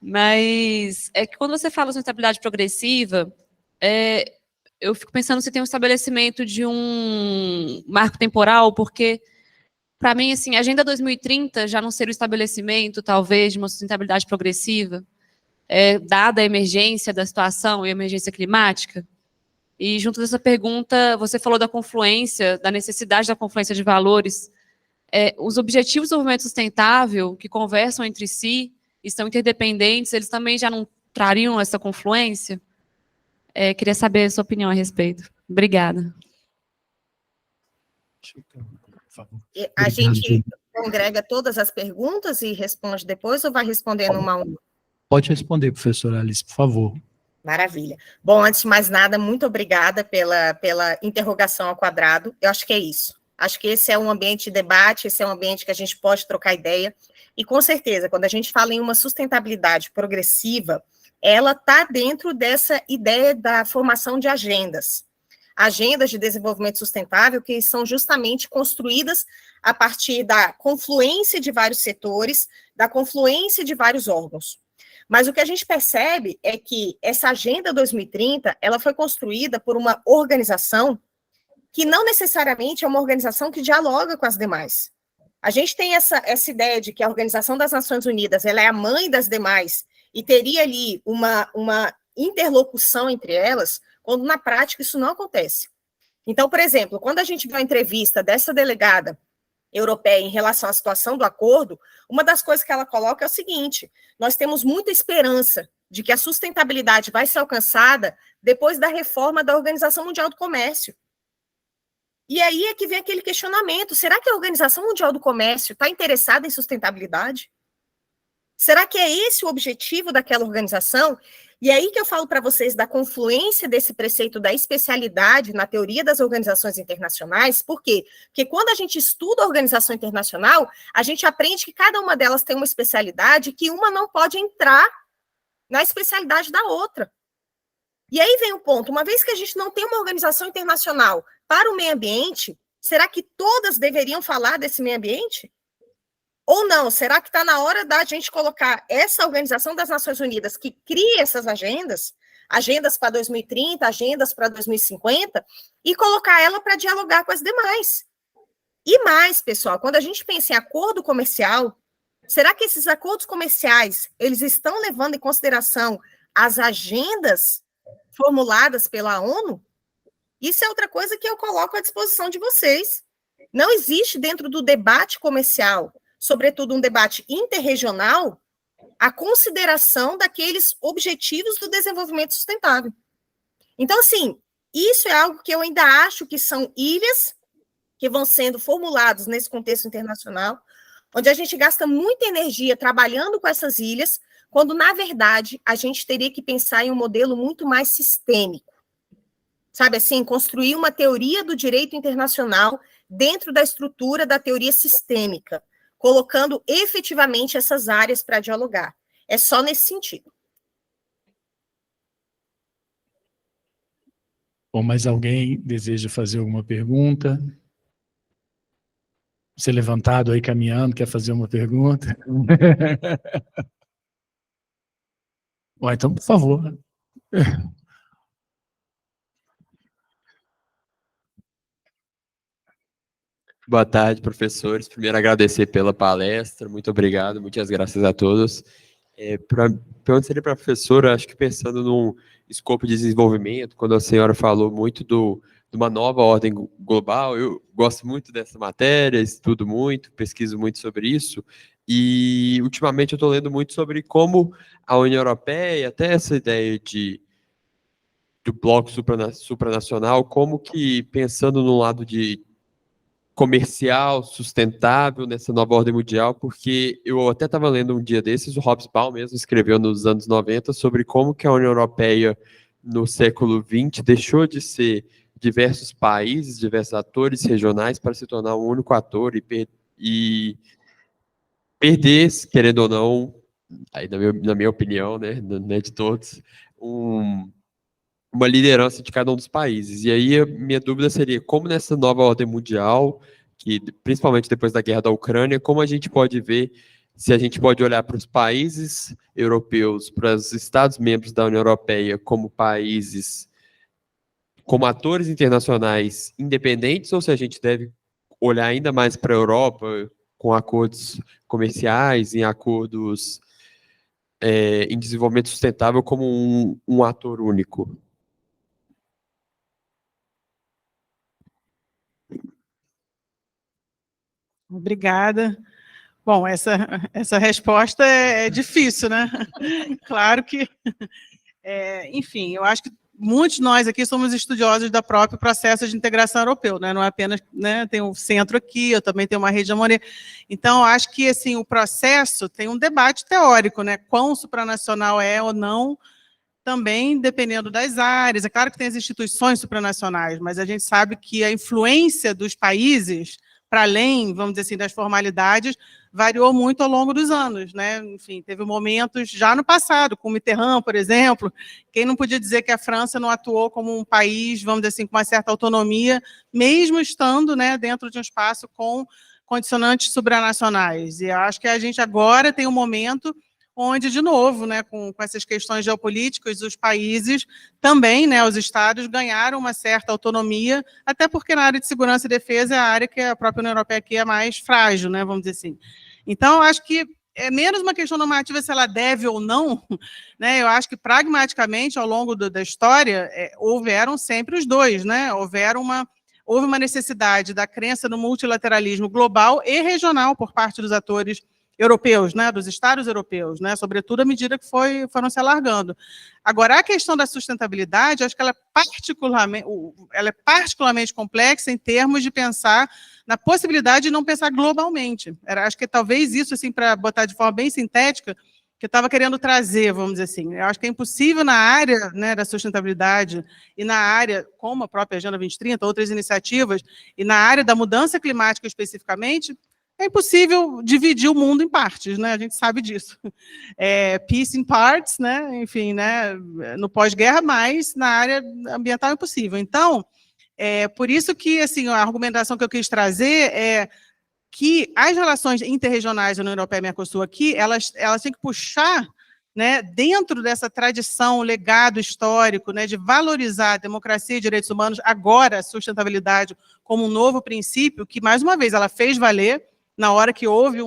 Mas é que quando você fala sobre estabilidade progressiva, eu fico pensando se tem um estabelecimento de um marco temporal, porque, para mim, assim, a Agenda 2030 já não ser o estabelecimento, talvez, de uma sustentabilidade progressiva, dada a emergência da situação e a emergência climática. E, junto dessa pergunta, você falou da confluência, da necessidade da confluência de valores. Os objetivos do desenvolvimento sustentável, que conversam entre si, estão interdependentes, eles também já não trariam essa confluência? Queria saber a sua opinião a respeito. Obrigada. A gente congrega todas as perguntas e responde depois, ou vai respondendo uma a uma? Pode responder, professora Alice, por favor. Maravilha. Bom, antes de mais nada, muito obrigada pela interrogação ao quadrado. Eu acho que é isso. Acho que esse é um ambiente de debate, esse é um ambiente que a gente pode trocar ideia. E, com certeza, quando a gente fala em uma sustentabilidade progressiva, ela está dentro dessa ideia da formação de agendas. Agendas de desenvolvimento sustentável que são justamente construídas a partir da confluência de vários setores, da confluência de vários órgãos. Mas o que a gente percebe é que essa Agenda 2030, ela foi construída por uma organização que não necessariamente é uma organização que dialoga com as demais. A gente tem essa ideia de que a Organização das Nações Unidas ela é a mãe das demais e teria ali uma interlocução entre elas, quando na prática isso não acontece. Então, por exemplo, quando a gente vê uma entrevista dessa delegada europeia em relação à situação do acordo, uma das coisas que ela coloca é o seguinte: nós temos muita esperança de que a sustentabilidade vai ser alcançada depois da reforma da Organização Mundial do Comércio. E aí é que vem aquele questionamento: será que a Organização Mundial do Comércio está interessada em sustentabilidade? Será que é esse o objetivo daquela organização? E é aí que eu falo para vocês da confluência desse preceito da especialidade na teoria das organizações internacionais. Por quê? Porque quando a gente estuda a organização internacional, a gente aprende que cada uma delas tem uma especialidade que uma não pode entrar na especialidade da outra. E aí vem o ponto: uma vez que a gente não tem uma organização internacional para o meio ambiente, será que todas deveriam falar desse meio ambiente? Ou não? Será que está na hora da gente colocar essa Organização das Nações Unidas, que cria essas agendas para 2030, agendas para 2050, e colocar ela para dialogar com as demais? E mais, pessoal, quando a gente pensa em acordo comercial, será que esses acordos comerciais, eles estão levando em consideração as agendas formuladas pela ONU? Isso é outra coisa que eu coloco à disposição de vocês. Não existe dentro do debate comercial, sobretudo um debate interregional, a consideração daqueles objetivos do desenvolvimento sustentável. Então, assim, isso é algo que eu ainda acho que são ilhas que vão sendo formulados nesse contexto internacional, onde a gente gasta muita energia trabalhando com essas ilhas, quando, na verdade, a gente teria que pensar em um modelo muito mais sistêmico. Sabe assim, construir uma teoria do direito internacional dentro da estrutura da teoria sistêmica, colocando efetivamente essas áreas para dialogar. É só nesse sentido. Bom, mais alguém deseja fazer alguma pergunta? Você levantado aí, caminhando, quer fazer uma pergunta? Bom, então, por favor. Boa tarde, professores. Primeiro, agradecer pela palestra. Muito obrigado, muitas graças a todos. Pergunta seria para a professora, acho que pensando num escopo de desenvolvimento, quando a senhora falou muito de uma nova ordem global, eu gosto muito dessa matéria, estudo muito, pesquiso muito sobre isso, e ultimamente eu estou lendo muito sobre como a União Europeia, até essa ideia do bloco supranacional, como que, pensando no lado de comercial, sustentável, nessa nova ordem mundial, porque eu até estava lendo um dia desses, o Hobsbawm mesmo escreveu nos anos 90 sobre como que a União Europeia, no século XX, deixou de ser diversos países, diversos atores regionais, para se tornar um único ator e perder, querendo ou não, aí na minha opinião, né, não é de todos, uma liderança de cada um dos países. E aí a minha dúvida seria, como nessa nova ordem mundial, que principalmente depois da guerra da Ucrânia, como a gente pode ver, se a gente pode olhar para os países europeus, para os Estados-membros da União Europeia como países, como atores internacionais independentes, ou se a gente deve olhar ainda mais para a Europa, com acordos comerciais, em acordos em desenvolvimento sustentável, como um ator único. Obrigada. Bom, essa resposta é difícil, né? Claro que, enfim, eu acho que muitos de nós aqui somos estudiosos do próprio processo de integração europeu, né? Não é apenas, né, tem um centro aqui, eu também tenho uma rede de Amorim. Então, acho que assim, o processo tem um debate teórico, né? Quão supranacional é ou não, também dependendo das áreas. É claro que tem as instituições supranacionais, mas a gente sabe que a influência dos países, para além, vamos dizer assim, das formalidades, variou muito ao longo dos anos, né? Enfim, teve momentos já no passado, com Mitterrand, por exemplo, quem não podia dizer que a França não atuou como um país, vamos dizer assim, com uma certa autonomia, mesmo estando, né, dentro de um espaço com condicionantes supranacionais. E acho que a gente agora tem um momento onde, de novo, né, com essas questões geopolíticas, os países também, né, os estados, ganharam uma certa autonomia, até porque na área de segurança e defesa é a área que a própria União Europeia aqui é mais frágil, né, vamos dizer assim. Então, acho que é menos uma questão normativa se ela deve ou não, né, eu acho que, pragmaticamente, ao longo da história, houveram sempre os dois, né, houve uma necessidade da crença no multilateralismo global e regional por parte dos atores europeus, né, dos estados europeus, né, sobretudo à medida que foram se alargando. Agora, a questão da sustentabilidade, acho que ela é particularmente complexa em termos de pensar na possibilidade de não pensar globalmente. Acho que talvez isso, assim, para botar de forma bem sintética, que eu estava querendo trazer, vamos dizer assim. Eu acho que é impossível na área, né, da sustentabilidade e na área, como a própria Agenda 2030, outras iniciativas, e na área da mudança climática especificamente, é impossível dividir o mundo em partes, né? A gente sabe disso. Peace in parts, né? Enfim, né? No pós-guerra, mas na área ambiental é impossível. Então, por isso que, assim, a argumentação que eu quis trazer é que as relações interregionais da União Europeia e Mercosul aqui, elas têm que puxar, né, dentro dessa tradição, legado histórico, né, de valorizar a democracia e direitos humanos, agora a sustentabilidade como um novo princípio, que, mais uma vez, ela fez valer na hora que houve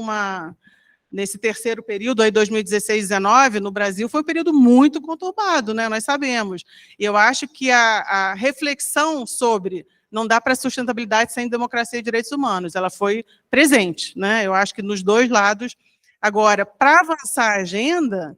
nesse terceiro período, aí 2016-19, no Brasil, foi um período muito conturbado, né, nós sabemos. E eu acho que a reflexão sobre não dá para sustentabilidade sem democracia e direitos humanos, ela foi presente, né, eu acho que nos dois lados. Agora, para avançar a agenda,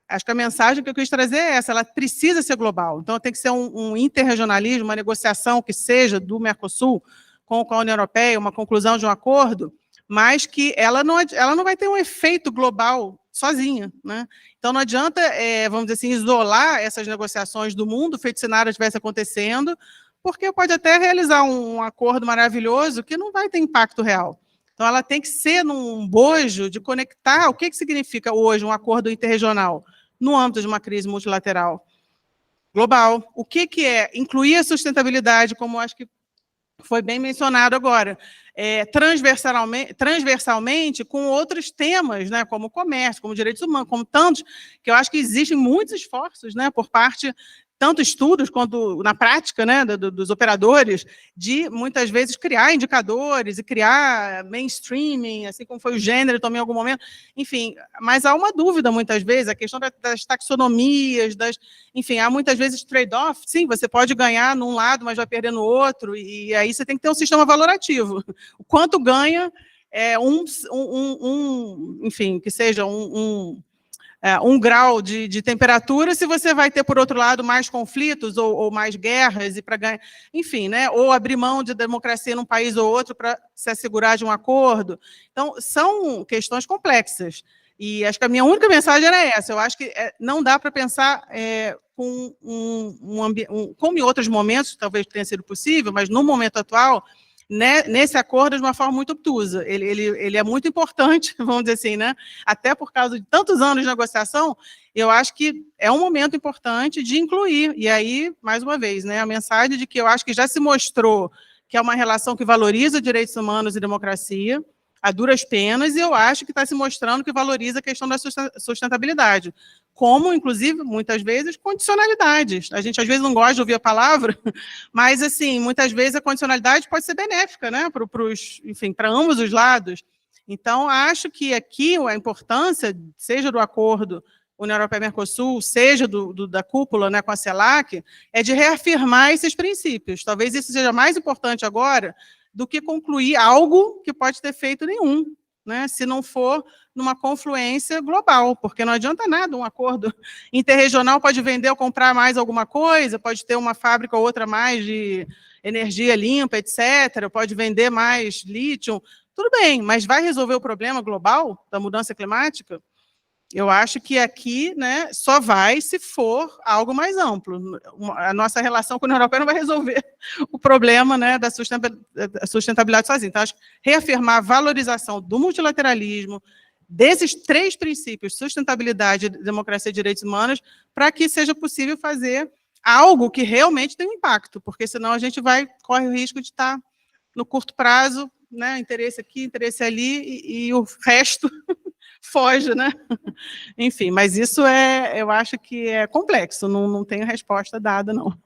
acho que a mensagem que eu quis trazer é essa, ela precisa ser global, então tem que ser um interregionalismo, uma negociação que seja do Mercosul com a União Europeia, uma conclusão de um acordo, mas que ela não vai ter um efeito global sozinha, né? Então, não adianta, vamos dizer assim, isolar essas negociações do mundo, feito se nada estivesse acontecendo, porque pode até realizar um acordo maravilhoso que não vai ter impacto real. Então, ela tem que ser num bojo de conectar o que significa hoje um acordo interregional no âmbito de uma crise multilateral global. O que é incluir a sustentabilidade, como acho que foi bem mencionado agora, transversalmente com outros temas, né, como comércio, como direitos humanos, como tantos, que eu acho que existem muitos esforços, né, por parte, tanto estudos quanto na prática, né, dos operadores, de muitas vezes criar indicadores e criar mainstreaming, assim como foi o gênero também em algum momento, enfim, mas há uma dúvida muitas vezes, a questão das taxonomias, enfim, há muitas vezes trade-off, sim, você pode ganhar num lado, mas vai perder no outro, e aí você tem que ter um sistema valorativo. O quanto ganha enfim, que seja um grau de temperatura, se você vai ter, por outro lado, mais conflitos ou mais guerras, e para ganhar, enfim, né, ou abrir mão de democracia num país ou outro para se assegurar de um acordo. Então, são questões complexas. E acho que a minha única mensagem era essa. Eu acho que não dá para pensar como em outros momentos, talvez tenha sido possível, mas no momento atual, né, nesse acordo de uma forma muito obtusa. Ele é muito importante, vamos dizer assim, né? Até por causa de tantos anos de negociação, eu acho que é um momento importante de incluir. E aí, mais uma vez, né, a mensagem de que eu acho que já se mostrou que é uma relação que valoriza direitos humanos e democracia, a duras penas, e eu acho que está se mostrando que valoriza a questão da sustentabilidade, como, inclusive, muitas vezes, condicionalidades. A gente, às vezes, não gosta de ouvir a palavra, mas, assim, muitas vezes a condicionalidade pode ser benéfica, né, para ambos os lados. Então, acho que aqui a importância, seja do acordo União Europeia-Mercosul, seja da cúpula, né, com a CELAC, é de reafirmar esses princípios. Talvez isso seja mais importante agora do que concluir algo que pode ter feito nenhum, né, se não for numa confluência global, porque não adianta nada um acordo interregional, pode vender ou comprar mais alguma coisa, pode ter uma fábrica ou outra mais de energia limpa, etc., pode vender mais lítio, tudo bem, mas vai resolver o problema global da mudança climática? Eu acho que aqui, né, só vai se for algo mais amplo. A nossa relação com a União Europeia não vai resolver o problema, né, da sustentabilidade sozinha. Então, acho que reafirmar a valorização do multilateralismo, desses 3 princípios, sustentabilidade, democracia e direitos humanos, para que seja possível fazer algo que realmente tem um impacto, porque senão a gente corre o risco de estar no curto prazo, né, interesse aqui, interesse ali, e o resto foge, né? Enfim, mas isso eu acho que é complexo, não tenho resposta dada, não.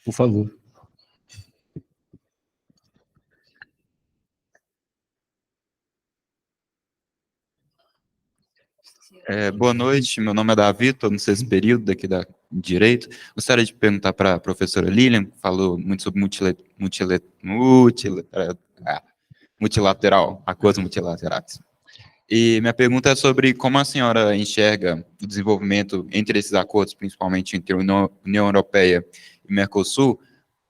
Por favor. Boa noite, meu nome é Davi, estou no 6º período daqui da Direito. Gostaria de perguntar para a professora Lilian, que falou muito sobre multilateral, acordos multilaterais. E minha pergunta é sobre como a senhora enxerga o desenvolvimento entre esses acordos, principalmente entre a União Europeia e Mercosul,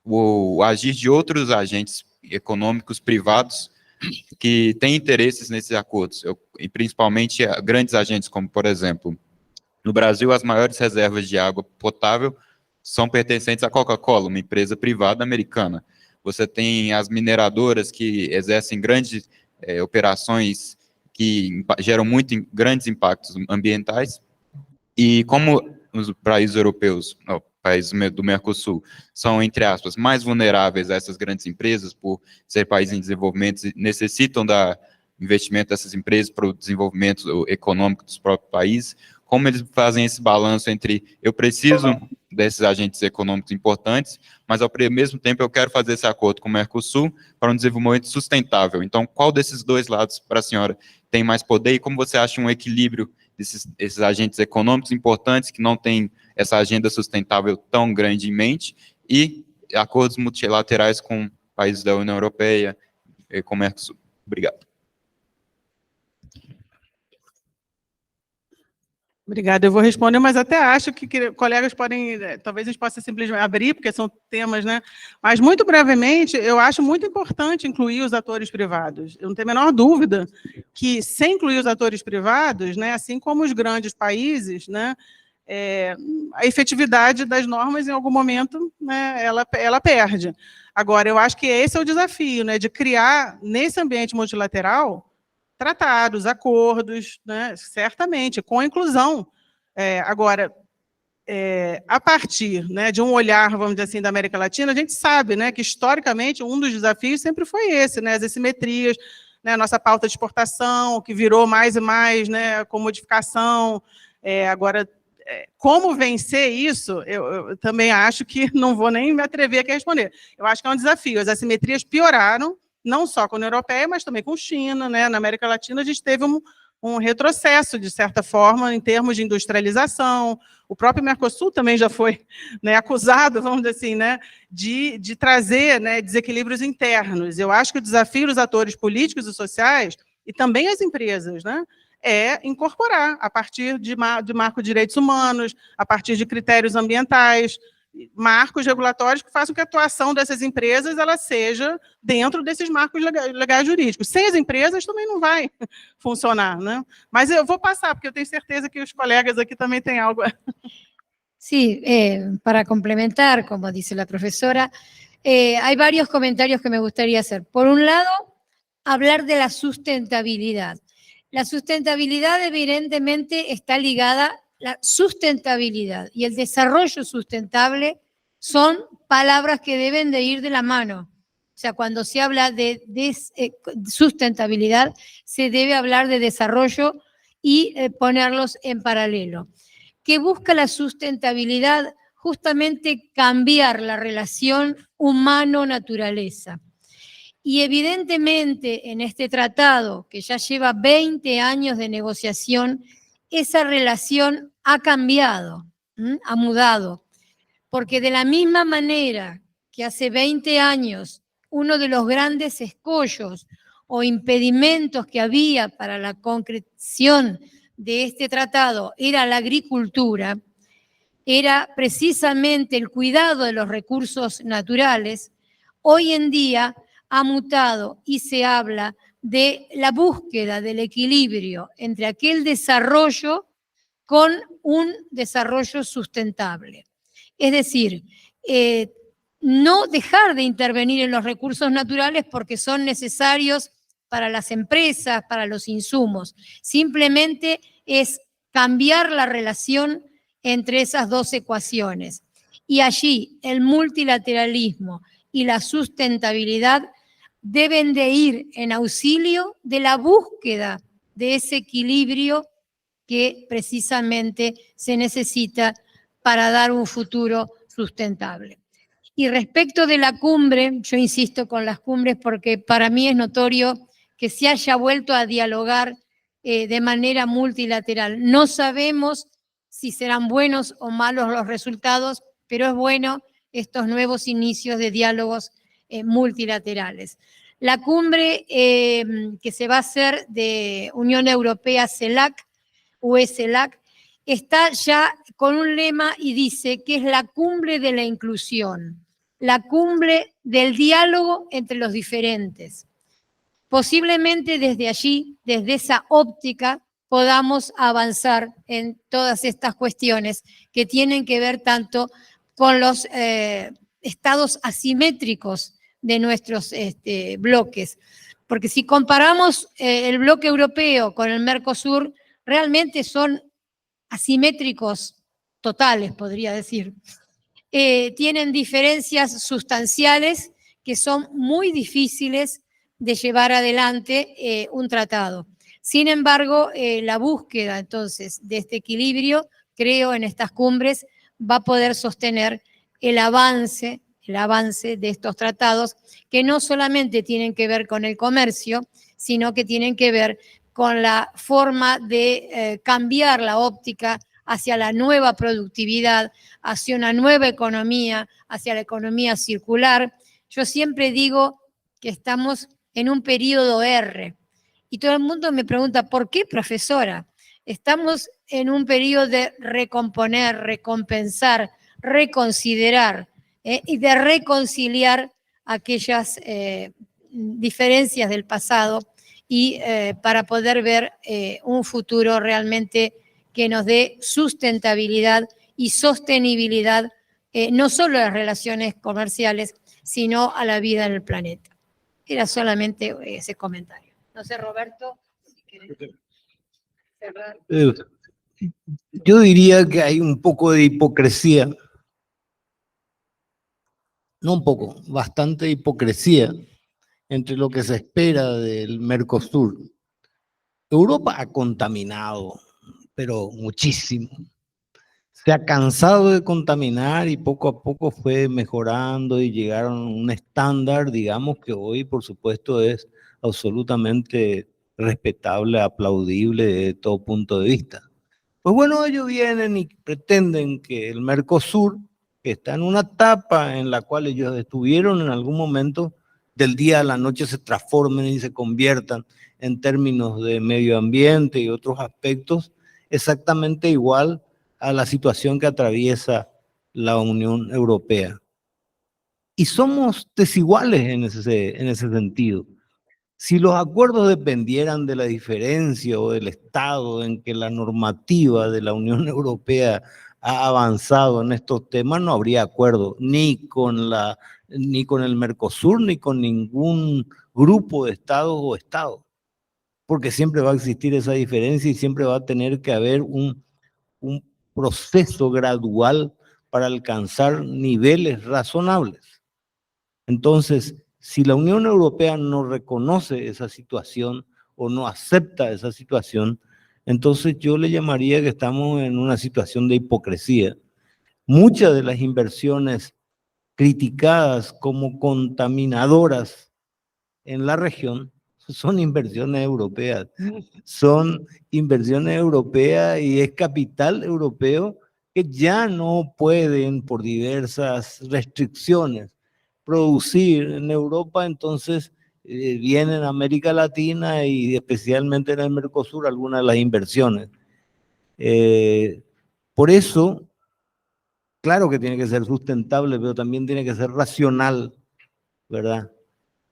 o agir de outros agentes econômicos privados que têm interesses nesses acordos, e principalmente grandes agentes, como, por exemplo, no Brasil, as maiores reservas de água potável são pertencentes à Coca-Cola, uma empresa privada americana. Você tem as mineradoras que exercem grandes operações que geram grandes impactos ambientais, e como os países europeus, países do Mercosul, são, entre aspas, mais vulneráveis a essas grandes empresas, por ser países em desenvolvimento, necessitam do investimento dessas empresas para o desenvolvimento econômico dos próprios países, como eles fazem esse balanço entre eu preciso desses agentes econômicos importantes, mas ao mesmo tempo eu quero fazer esse acordo com o Mercosul para um desenvolvimento sustentável. Então, qual desses dois lados para a senhora tem mais poder e como você acha um equilíbrio desses agentes econômicos importantes que não têm essa agenda sustentável tão grande em mente e acordos multilaterais com países da União Europeia e com o Mercosul? Obrigado. Obrigada, eu vou responder, mas até acho que colegas podem, talvez a gente possa simplesmente abrir, porque são temas, né? Mas, muito brevemente, eu acho muito importante incluir os atores privados. Eu não tenho a menor dúvida que, sem incluir os atores privados, né, assim como os grandes países, né, a efetividade das normas, em algum momento, né, ela perde. Agora, eu acho que esse é o desafio, né, de criar, nesse ambiente multilateral, tratados, acordos, né, certamente, com inclusão. Agora, a partir, né, de um olhar, vamos dizer assim, da América Latina, a gente sabe, né, que, historicamente, um dos desafios sempre foi esse, né, as assimetrias, né, a nossa pauta de exportação, que virou mais e mais, né, comodificação. Agora, como vencer isso, eu também acho que não vou nem me atrever aqui a responder. Eu acho que é um desafio. As assimetrias pioraram, não só com a União Europeia, mas também com China, né? Na América Latina, a gente teve um retrocesso, de certa forma, em termos de industrialização. O próprio Mercosul também já foi, né, acusado, vamos dizer assim, né, de trazer, né, desequilíbrios internos. Eu acho que o desafio dos atores políticos e sociais, e também as empresas, né, é incorporar, a partir de marco de direitos humanos, a partir de critérios ambientais, marcos regulatórios que façam que a atuação dessas empresas ela seja dentro desses marcos legais jurídicos. Sem as empresas também não vai funcionar, né? Mas eu vou passar, porque eu tenho certeza que os colegas aqui também têm algo. Sí, para complementar, como dice la profesora, hay varios comentarios que me gustaría hacer. Por un lado, hablar de la sustentabilidad. La sustentabilidad evidentemente está ligada, la sustentabilidad y el desarrollo sustentable son palabras que deben de ir de la mano. O sea, cuando se habla de sustentabilidad, se debe hablar de desarrollo y ponerlos en paralelo. ¿Qué busca la sustentabilidad? Justamente cambiar la relación humano-naturaleza. Y evidentemente en este tratado, que ya lleva 20 años de negociación, esa relación ha cambiado, ha mudado. Porque de la misma manera que hace 20 años uno de los grandes escollos o impedimentos que había para la concreción de este tratado era la agricultura, era precisamente el cuidado de los recursos naturales, hoy en día ha mutado y se habla de la búsqueda del equilibrio entre aquel desarrollo con un desarrollo sustentable. Es decir, no dejar de intervenir en los recursos naturales porque son necesarios para las empresas, para los insumos. Simplemente es cambiar la relación entre esas dos ecuaciones. Y allí el multilateralismo y la sustentabilidad deben de ir en auxilio de la búsqueda de ese equilibrio que precisamente se necesita para dar un futuro sustentable. Y respecto de la cumbre, yo insisto con las cumbres porque para mí es notorio que se haya vuelto a dialogar de manera multilateral. No sabemos si serán buenos o malos los resultados, pero es bueno estos nuevos inicios de diálogos multilaterales. La cumbre que se va a hacer de Unión Europea-CELAC, UE-CELAC, está ya con un lema y dice que es la cumbre de la inclusión, la cumbre del diálogo entre los diferentes. Posiblemente desde allí, desde esa óptica, podamos avanzar en todas estas cuestiones que tienen que ver tanto con los estados asimétricos de nuestros bloques. Porque si comparamos el bloque europeo con el Mercosur, realmente son asimétricos totales, podría decir. Tienen diferencias sustanciales que son muy difíciles de llevar adelante un tratado. Sin embargo, la búsqueda entonces de este equilibrio, creo en estas cumbres, va a poder sostener el avance de estos tratados que no solamente tienen que ver con el comercio, sino que tienen que ver con la forma de cambiar la óptica hacia la nueva productividad, hacia una nueva economía, hacia la economía circular. Yo siempre digo que estamos en un periodo R. Y todo el mundo me pregunta, ¿por qué, profesora? Estamos en un periodo de recomponer, recompensar, reconsiderar y de reconciliar aquellas diferencias del pasado y para poder ver un futuro realmente que nos dé sustentabilidad y sostenibilidad, no solo a las relaciones comerciales, sino a la vida en el planeta. Era solamente ese comentario. No sé, Roberto, si querés cerrar. Yo diría que hay un poco de hipocresía, no un poco, bastante hipocresía entre lo que se espera del Mercosur. Europa ha contaminado, pero muchísimo. Se ha cansado de contaminar y poco a poco fue mejorando y llegaron a un estándar, digamos, que hoy, por supuesto, es absolutamente respetable, aplaudible de todo punto de vista. Pues bueno, ellos vienen y pretenden que el Mercosur, que está en una etapa en la cual ellos estuvieron en algún momento, del día a la noche se transformen y se conviertan en términos de medio ambiente y otros aspectos exactamente igual a la situación que atraviesa la Unión Europea. Y somos desiguales en ese sentido. Si los acuerdos dependieran de la diferencia o del estado en que la normativa de la Unión Europea ha avanzado en estos temas, no habría acuerdo ni con el Mercosur, ni con ningún grupo de estados o estados, porque siempre va a existir esa diferencia y siempre va a tener que haber un proceso gradual para alcanzar niveles razonables. Entonces, si la Unión Europea no reconoce esa situación o no acepta esa situación, entonces yo le llamaría que estamos en una situación de hipocresía. Muchas de las inversiones criticadas como contaminadoras en la región son inversiones europeas. Son inversiones europeas y es capital europeo que ya no pueden, por diversas restricciones, producir en Europa. Entonces vienen a América Latina y especialmente en el Mercosur algunas de las inversiones. Por eso, claro que tiene que ser sustentable, pero también tiene que ser racional, ¿verdad?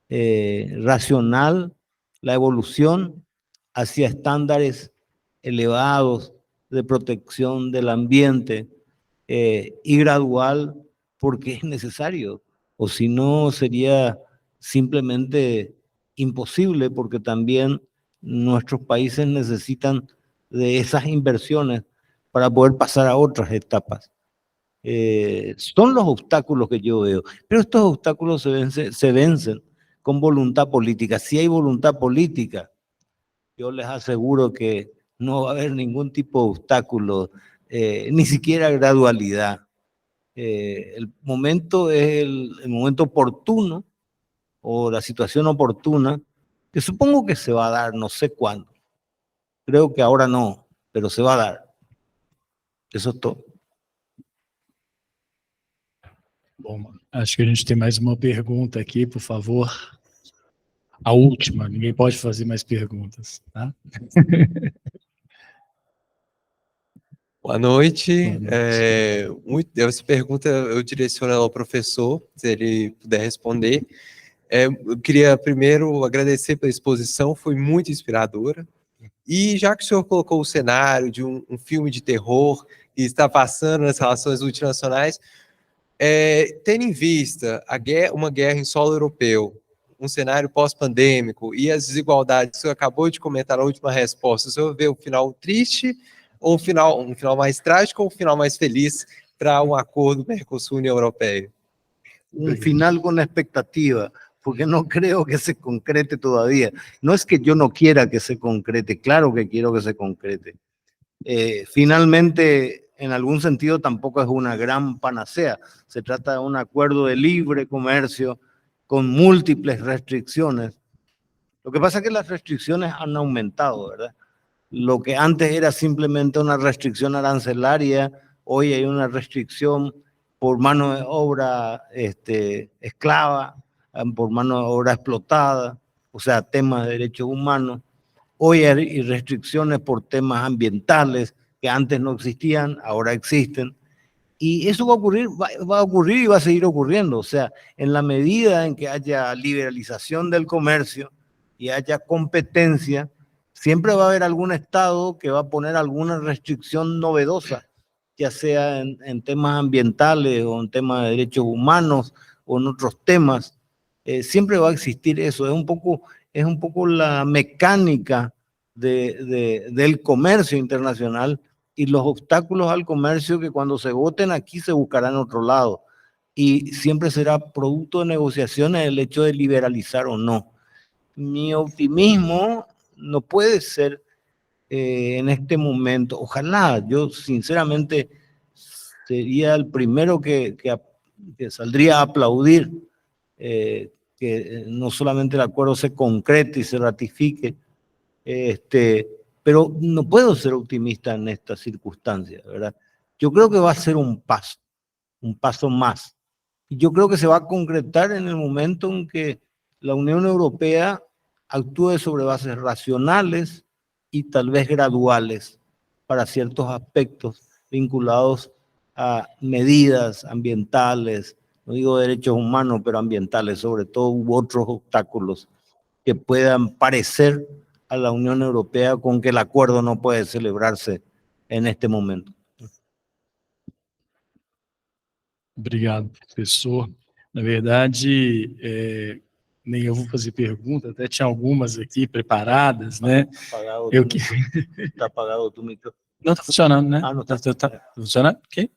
Racional la evolución hacia estándares elevados de protección del ambiente y gradual porque es necesario, o si no sería simplemente imposible porque también nuestros países necesitan de esas inversiones para poder pasar a otras etapas. Son los obstáculos que yo veo, pero estos obstáculos se vencen con voluntad política. Si hay voluntad política, yo les aseguro que no va a haber ningún tipo de obstáculo, ni siquiera gradualidad. El momento es el momento oportuno o la situación oportuna, que supongo que se va a dar, no sé cuándo. Creo que ahora no, pero se va a dar. Isso é todo. Bom, acho que a gente tem mais uma pergunta aqui, por favor. A última, ninguém pode fazer mais perguntas, tá? Boa noite. Essa pergunta eu direciono ao professor, se ele puder responder. Eu queria primeiro agradecer pela exposição, foi muito inspiradora. E já que o senhor colocou o cenário de um filme de terror que está passando nas relações multinacionais, tendo em vista uma guerra em solo europeu, um cenário pós-pandêmico e as desigualdades que o senhor acabou de comentar na última resposta, o senhor vê um final triste ou um final mais trágico ou um final mais feliz para um acordo Mercosul-União Europeia? Un final con expectativa, porque no creo que se concrete todavía. No es que yo no quiera que se concrete, claro que quiero que se concrete. Finalmente, en algún sentido, tampoco es una gran panacea. Se trata de un acuerdo de libre comercio con múltiples restricciones. Lo que pasa es que las restricciones han aumentado, ¿verdad? Lo que antes era simplemente una restricción arancelaria, hoy hay una restricción por mano de obra esclava, por mano de obra explotada, o sea, temas de derechos humanos. Hoy hay restricciones por temas ambientales que antes no existían, ahora existen. Y eso va a ocurrir y va a seguir ocurriendo. O sea, en la medida en que haya liberalización del comercio y haya competencia, siempre va a haber algún Estado que va a poner alguna restricción novedosa, ya sea en temas ambientales o en temas de derechos humanos o en otros temas. Siempre va a existir eso. Es un poco la mecánica del comercio internacional y los obstáculos al comercio que cuando se voten aquí se buscarán en otro lado. Y siempre será producto de negociaciones el hecho de liberalizar o no. Mi optimismo no puede ser en este momento. Ojalá, yo sinceramente sería el primero que saldría a aplaudir que no solamente el acuerdo se concrete y se ratifique, pero no puedo ser optimista en estas circunstancias, ¿verdad? Yo creo que va a ser un paso más. Y yo creo que se va a concretar en el momento en que la Unión Europea actúe sobre bases racionales y tal vez graduales para ciertos aspectos vinculados a medidas ambientales, no digo derechos humanos, pero ambientales, sobre todo, u otros obstáculos que puedan parecer a la Unión Europea con que el acuerdo no puede celebrarse en este momento. Obrigado, professor. Na verdade, nem eu vou fazer pergunta, até tinha algumas aqui preparadas, né? Está apagado tu microfone. Não, está funcionando, né? Ah, não está. Tá funcionando? Ok.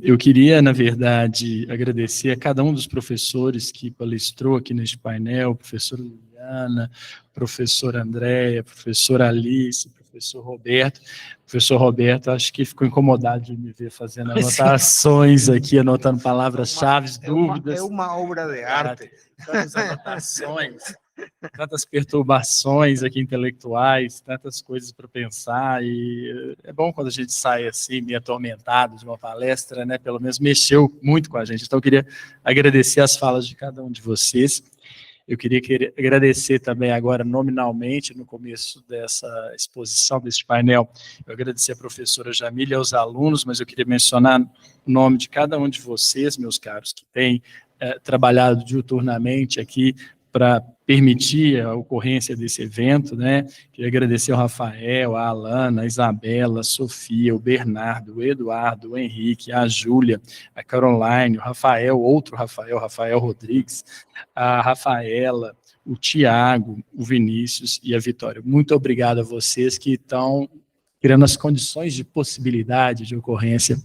Eu queria, na verdade, agradecer a cada um dos professores que palestrou aqui neste painel, professora Liliana, professora Andréia, professora Alice, professor Roberto. Professor Roberto, acho que ficou incomodado de me ver fazendo anotações aqui, anotando palavras-chave, dúvidas. É uma obra de arte. As anotações. tantas perturbações aqui intelectuais, tantas coisas para pensar, e é bom quando a gente sai assim, meio atormentado de uma palestra, né? Pelo menos mexeu muito com a gente. Então, eu queria agradecer as falas de cada um de vocês. Eu queria agradecer também agora, nominalmente, no começo dessa exposição, deste painel, eu agradecer a professora Jamília e aos alunos, mas eu queria mencionar o nome de cada um de vocês, meus caros, que têm trabalhado diuturnamente aqui para permitir a ocorrência desse evento, né? Queria agradecer ao Rafael, a Alana, a Isabela, a Sofia, o Bernardo, o Eduardo, o Henrique, a Júlia, a Caroline, o Rafael, outro Rafael, Rafael Rodrigues, a Rafaela, o Tiago, o Vinícius e a Vitória. Muito obrigado a vocês que estão criando as condições de possibilidade de ocorrência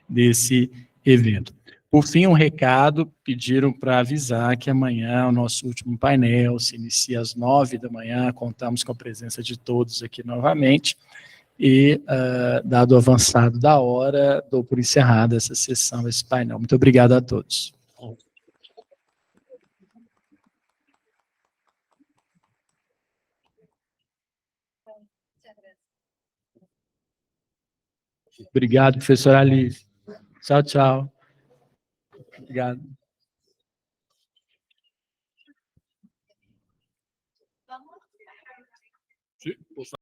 desse evento. Por fim, um recado, pediram para avisar que amanhã o nosso último painel se inicia às 9 da manhã, contamos com a presença de todos aqui novamente, e, dado o avançado da hora, dou por encerrada essa sessão, esse painel. Muito obrigado a todos. Obrigado, professora Alice. Tchau, tchau. Obrigado.